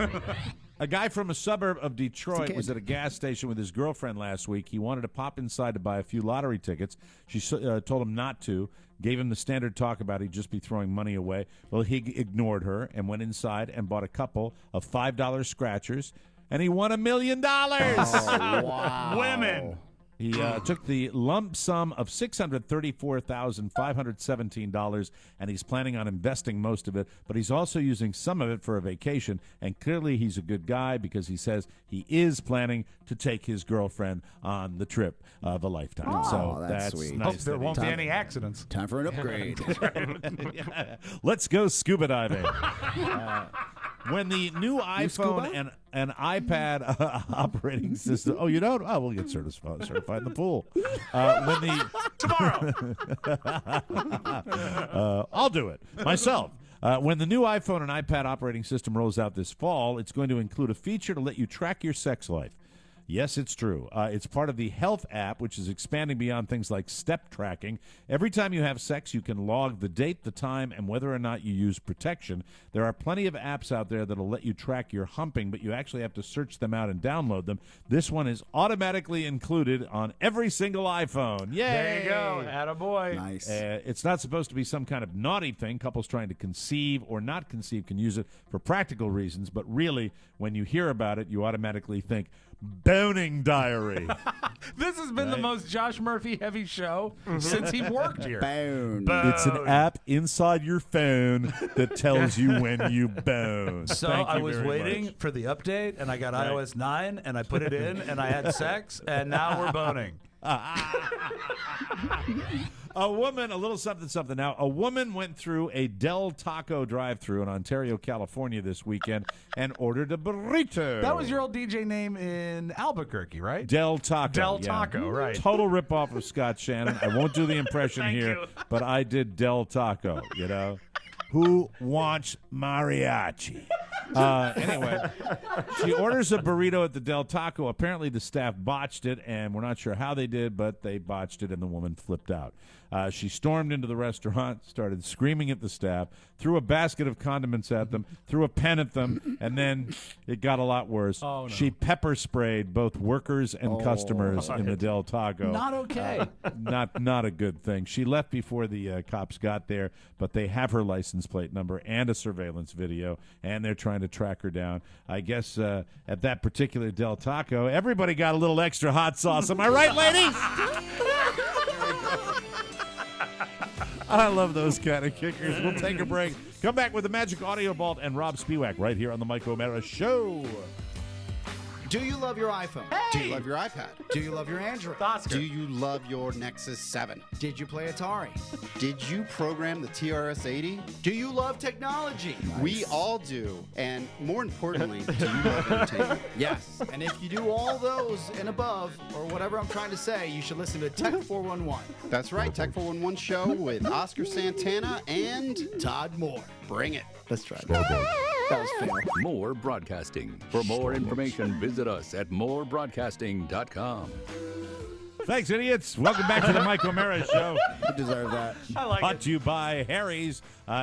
A guy from a suburb of It's a Detroit kid. was at a gas station with his girlfriend last week. He wanted to pop inside to buy a few lottery tickets. She told him not to, gave him the standard talk about he'd just be throwing money away. Well, he ignored her and went inside and bought a couple of $5 scratchers, and he won $1 million. Oh, wow. Women. He took the lump sum of $634,517, and he's planning on investing most of it, but he's also using some of it for a vacation, and clearly he's a good guy because he says he is planning to take his girlfriend on the trip of a lifetime. Oh, so that's that's sweet. nice. Hope there that he- won't be any accidents. Time for an upgrade. Let's go scuba diving. When the new iPhone scuba? and iPad operating system. Oh, you don't? Oh, we'll get certified in the pool. When the tomorrow, I'll do it myself. When the new iPhone and iPad operating system rolls out this fall, it's going to include a feature to let you track your sex life. Yes, it's true. It's part of the Health app, which is expanding beyond things like step tracking. Every time you have sex, you can log the date, the time, and whether or not you use protection. There are plenty of apps out there that'll let you track your humping, but you actually have to search them out and download them. This one is automatically included on every single iPhone. Yay! There you go. Attaboy. Nice. It's not supposed to be some kind of naughty thing. Couples trying to conceive or not conceive can use it for practical reasons, but really, when you hear about it, you automatically think, boning diary. This has been the most Josh Murphy heavy show since he worked here. Bone. It's an app inside your phone that tells you when you bone. So Thank you I was very waiting much. for the update, and I got Right. iOS 9, and I put it in, and I had sex, and now we're boning. A woman, a little something. Now, a woman went through a Del Taco drive-thru in Ontario, California this weekend and ordered a burrito. That was your old DJ name in Albuquerque, right? Del Taco. Del yeah. Taco, right. Total ripoff of Scott Shannon. I won't do the impression Thank here, you. but I did Del Taco, you know. Who wants mariachi? Anyway, she orders a burrito at the Del Taco. Apparently, the staff botched it, and we're not sure how they did, but they botched it, and the woman flipped out. She stormed into the restaurant, started screaming at the staff, threw a basket of condiments at them, threw a pen at them, and then it got a lot worse. Oh, no. She pepper sprayed both workers and customers in the Del Taco. Not okay. Not a good thing. She left before the cops got there, but they have her license plate number and a surveillance video, and they're trying to track her down. I guess at that particular Del Taco, everybody got a little extra hot sauce. Am I right, ladies? I love those kind of kickers. We'll take a break. Come back with the Magic Audio Vault and Rob Spiewak right here on the Mike O'Mara Show. Do you love your iPhone? Do you love your iPad? Do you love your Android? Oscar. Do you love your Nexus 7? Did you play Atari? Did you program the TRS-80? Do you love technology? We all do. And more importantly, do you love entertainment? Yes. And if you do all those and above, or whatever I'm trying to say, you should listen to Tech 411. That's right, Tech 411 show with Oscar Santana and Todd Moore. Bring it. Let's try that. That was fair. More Broadcasting. For more information, visit us at morebroadcasting.com. Thanks, idiots. Welcome back to the Mike O'Mara Show. You deserve that. I like Brought it. to you by Harry's.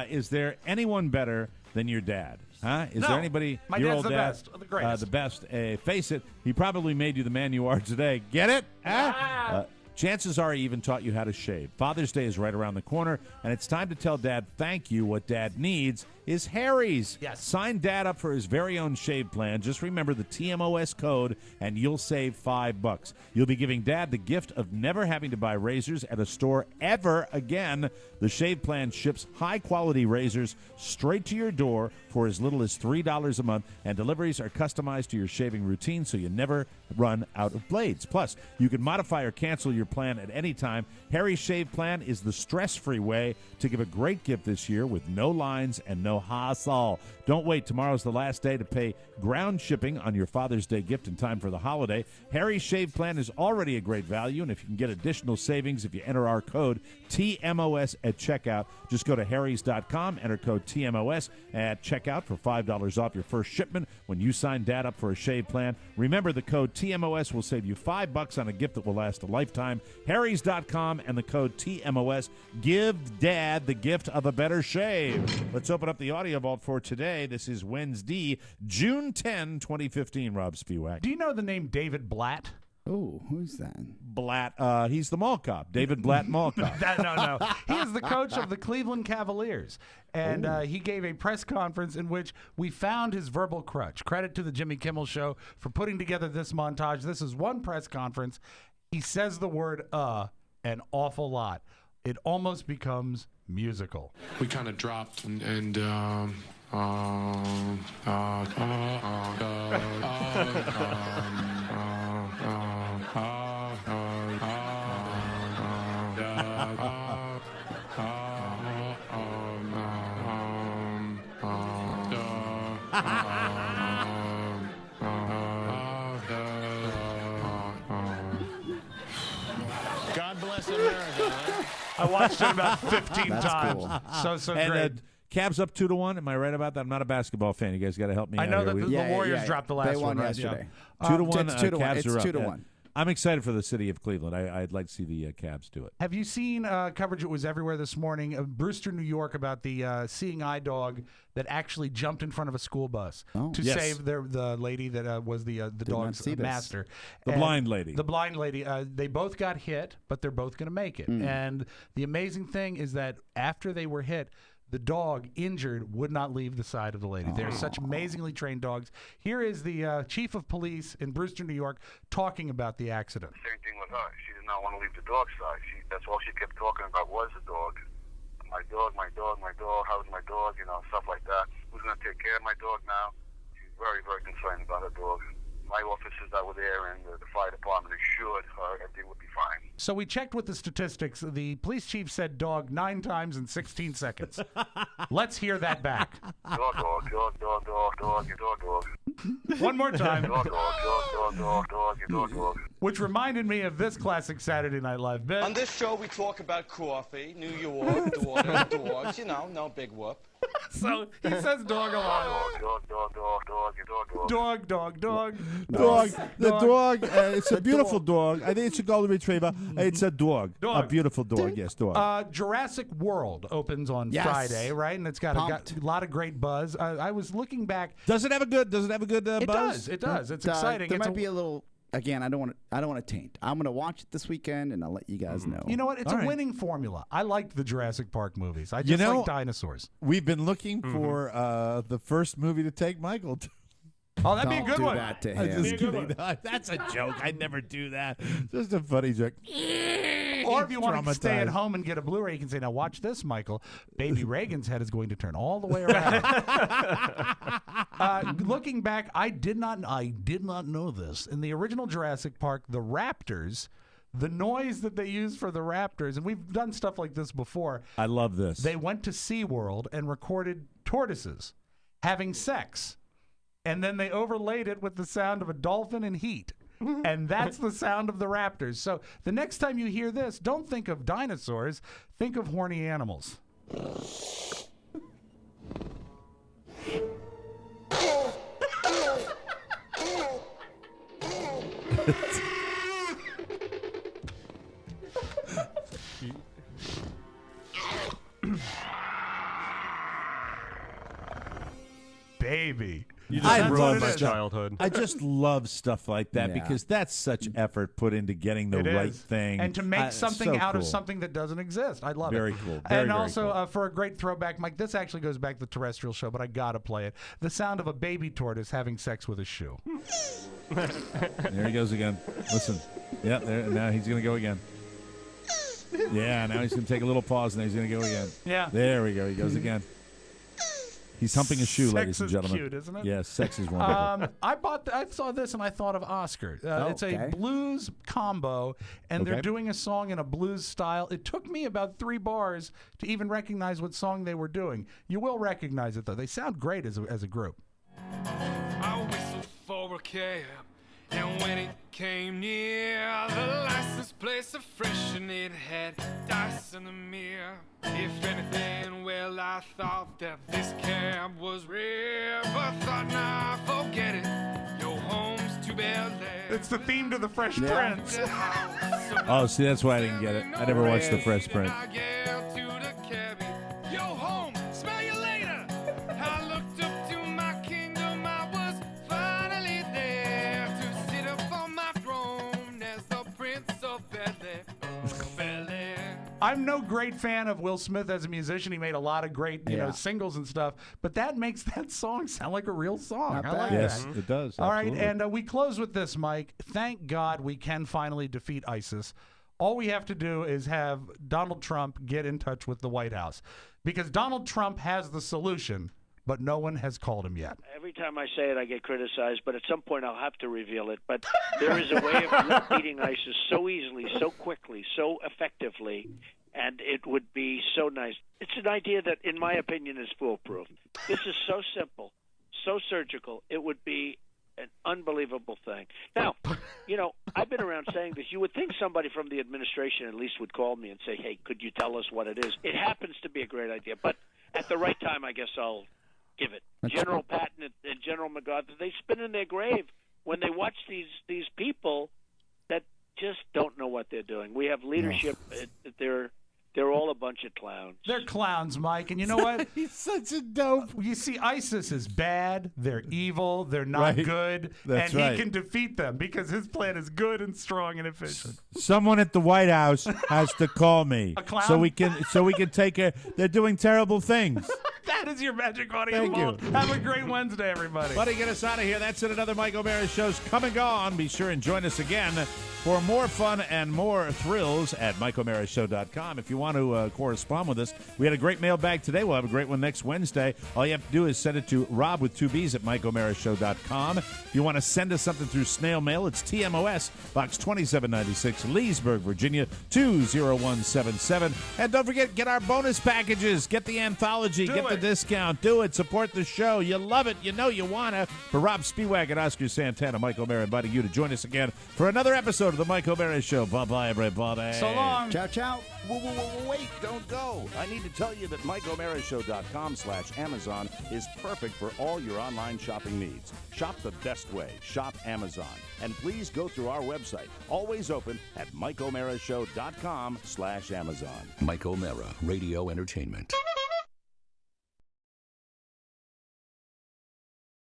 Is there anyone better than your dad? Huh? Is No. there anybody? My your dad's old the dad, best, the greatest. the best. Face it, he probably made you the man you are today. Get it? Huh? Chances are he even taught you how to shave. Father's Day is right around the corner, and it's time to tell Dad thank you. What Dad needs is Harry's. Yes. Sign Dad up for his very own shave plan. Just remember the TMOS code, and you'll save $5. You'll be giving Dad the gift of never having to buy razors at a store ever again. The shave plan ships high-quality razors straight to your door for as little as $3 a month, and deliveries are customized to your shaving routine so you never run out of blades. Plus, you can modify or cancel your plan at any time. Harry's Shave Plan is the stress-free way to give a great gift this year with no lines and no hassle. Don't wait. Tomorrow's the last day to pay ground shipping on your Father's Day gift in time for the holiday. Harry's Shave Plan is already a great value, and if you can get additional savings if you enter our code TMOS at checkout, just go to harrys.com, enter code TMOS at checkout for $5 off your first shipment when you sign Dad up for a shave plan. Remember, the code TMOS will save you $5 on a gift that will last a lifetime. harrys.com and the code TMOS. Give Dad the gift of a better shave. Let's open up the audio vault for today. This is Wednesday, June 10, 2015. Rob Spiewak. Do you know the name David Blatt? Oh, who's that? Blatt. He's the mall cop. David Blatt, mall cop. No. He is the coach of the Cleveland Cavaliers. And he gave a press conference in which we found his verbal crutch. Credit to the Jimmy Kimmel Show for putting together this montage. This is one press conference. He says the word an awful lot. It almost becomes musical. We kind of dropped and God bless America. I watched it about 15 That's times. cool. So And great. Cavs up 2-1. Am I right about that? I'm not a basketball fan. You guys got to help me I out know here. that the Warriors dropped the last They won one, right? yesterday. Yeah. 2-1. It's 2-1. Cavs It's are up. 2-1. I'm excited for the city of Cleveland. I'd like to see the Cavs do it. Have you seen coverage? It was everywhere this morning of Brewster, New York, about the seeing eye dog that actually jumped in front of a school bus to Yes. save the lady that was the dog's see this. master. The And blind lady. The blind lady. They both got hit, but they're both going to make it. And the amazing thing is that after they were hit, the dog, injured, would not leave the side of the lady. They're such amazingly trained dogs. Here is the chief of police in Brewster, New York, talking about the accident. Same thing with her. She did not want to leave the dog side. That's all she kept talking about was the dog. My dog, my dog, my dog. How's my dog? You know, stuff like that. Who's going to take care of my dog now? She's very, very concerned about her dog. My officers that were there and the fire department assured her everything would be fine. So we checked with the statistics. The police chief said dog 9 times in 16 seconds. Let's hear that back. Dog, dog, dog, dog, dog, dog, your dog, dog. One more time. Dog, dog, dog, dog, dog, dog, your dog, dog. Which reminded me of this classic Saturday Night Live bit. On this show, we talk about coffee, New York, daughter, dogs, you know, no big whoop. So he says dog a lot. Dog, dog, dog, dog, your dog, dog. Dog, dog, dog. Dog. The dog. It's a beautiful dog. I think it's a golden retriever. It's a dog. Dog. A beautiful dog. Yes, dog. Jurassic World opens on Yes. Friday, right? And it's got Pumped. a lot of great buzz. I was looking back. Does it have a good? It buzz? does. It does. It's exciting. There It's might be a little. Again, I don't want to taint. I'm going to watch it this weekend, and I'll let you guys know. You know what? It's All a right. winning formula. I liked the Jurassic Park movies. I just You know, like dinosaurs. We've been looking for the first movie to take Michael to. Oh, that'd be a Don't good do one. that to I'm him. just kidding. That's a joke. I'd never do that. Just a funny joke. Or if you want to stay at Traumatized. home and get a Blu-ray, you can say, "Now watch this, Michael. Baby Reagan's head is going to turn all the way around." Looking back, I did not know this. In the original Jurassic Park, the raptors, the noise that they used for the raptors, and we've done stuff like this before. I love this. They went to SeaWorld and recorded tortoises having sex, and then they overlaid it with the sound of a dolphin in heat. And that's the sound of the raptors. So the next time you hear this, don't think of dinosaurs, think of horny animals. Baby. I ruined love my stuff. childhood. I just love stuff like that Yeah. because that's such effort put into getting the It right is. thing. And to make something so out of cool. something that doesn't exist. I love Very it. cool. And Very also, cool. for a great throwback, Mike, this actually goes back to the terrestrial show, but I got to play it. The sound of a baby tortoise having sex with a shoe. There he goes again. Listen. Yeah, there. Now he's going to go again. Yeah, now he's going to take a little pause and then he's going to go again. Yeah. There we go. He goes again. He's humping a shoe, Sex ladies and is gentlemen. cute, isn't it? Yes, sex is wonderful. I saw this and I thought of Oscar. It's a Okay. blues combo, and they're Okay. doing a song in a blues style. It took me about 3 bars to even recognize what song they were doing. You will recognize it, though. They sound great as a group. I whistled for a cab, and when it came near, the license plate so fresh and it had dice in the mirror. If anything, well, I thought that this cab was rare, but thought, nah, forget it. Your home's too bad. It's the theme to the Fresh Yeah. Prince. Oh, see, that's why I didn't get it. I never watched The Fresh Prince. I get to the cabby. Yo, home, smell you later. I looked up to my kingdom. I was finally there to sit up on my throne as the Prince of Bel-Air. I'm no great fan of Will Smith as a musician. He made a lot of great, you know, singles and stuff, but that makes that song sound like a real song. I like Yes, that. it does. All right, absolutely. and we close with this, Mike. Thank God we can finally defeat ISIS. All we have to do is have Donald Trump get in touch with the White House, because Donald Trump has the solution, but no one has called him yet. Every time I say it, I get criticized, but at some point I'll have to reveal it. But there is a way of beating ISIS so easily, so quickly, so effectively, and it would be so nice. It's an idea that, in my opinion, is foolproof. This is so simple, so surgical, it would be an unbelievable thing. Now, you know, I've been around saying this. You would think somebody from the administration at least would call me and say, hey, could you tell us what it is? It happens to be a great idea, but at the right time, I guess I'll give it. General Patton and General MacArthur, they spin in their grave when they watch these people that just don't know what they're doing. We have leadership. They're all a bunch of clowns. They're clowns, Mike. And you know what? He's such a dope. You see, ISIS is bad. They're evil. They're not good. That's and right. he can defeat them because his plan is good and strong and efficient. Someone at the White House has to call me A clown? so we can take a. They're doing terrible things. That is your magic audio Thank vault. you. Have a great Wednesday, everybody. Buddy, get us out of here. That's it. Another Mike O'Mara Show's come and gone. Be sure and join us again for more fun and more thrills at MikeO'MaraShow.com. If you want to correspond with us, we had a great mailbag today. We'll have a great one next Wednesday. All you have to do is send it to Rob with 2 B's at MikeO'MaraShow.com. If you want to send us something through snail mail, it's TMOS, Box 2796, Leesburg, Virginia, 20177. And don't forget, get our bonus packages. Get the anthology. Get the discount. Do it. Support the show. You love it. You know you want to. For Rob Spiewak and Oscar Santana, Mike O'Mara inviting you to join us again for another episode of the Mike O'Mara Show. Bye-bye, everybody. So long. Ciao, ciao. Wait, don't go. I need to tell you that MikeO'MaraShow.com/Amazon is perfect for all your online shopping needs. Shop the best way. Shop Amazon. And please go through our website. Always open at MikeO'MaraShow.com/Amazon. Mike O'Mara, Radio Entertainment.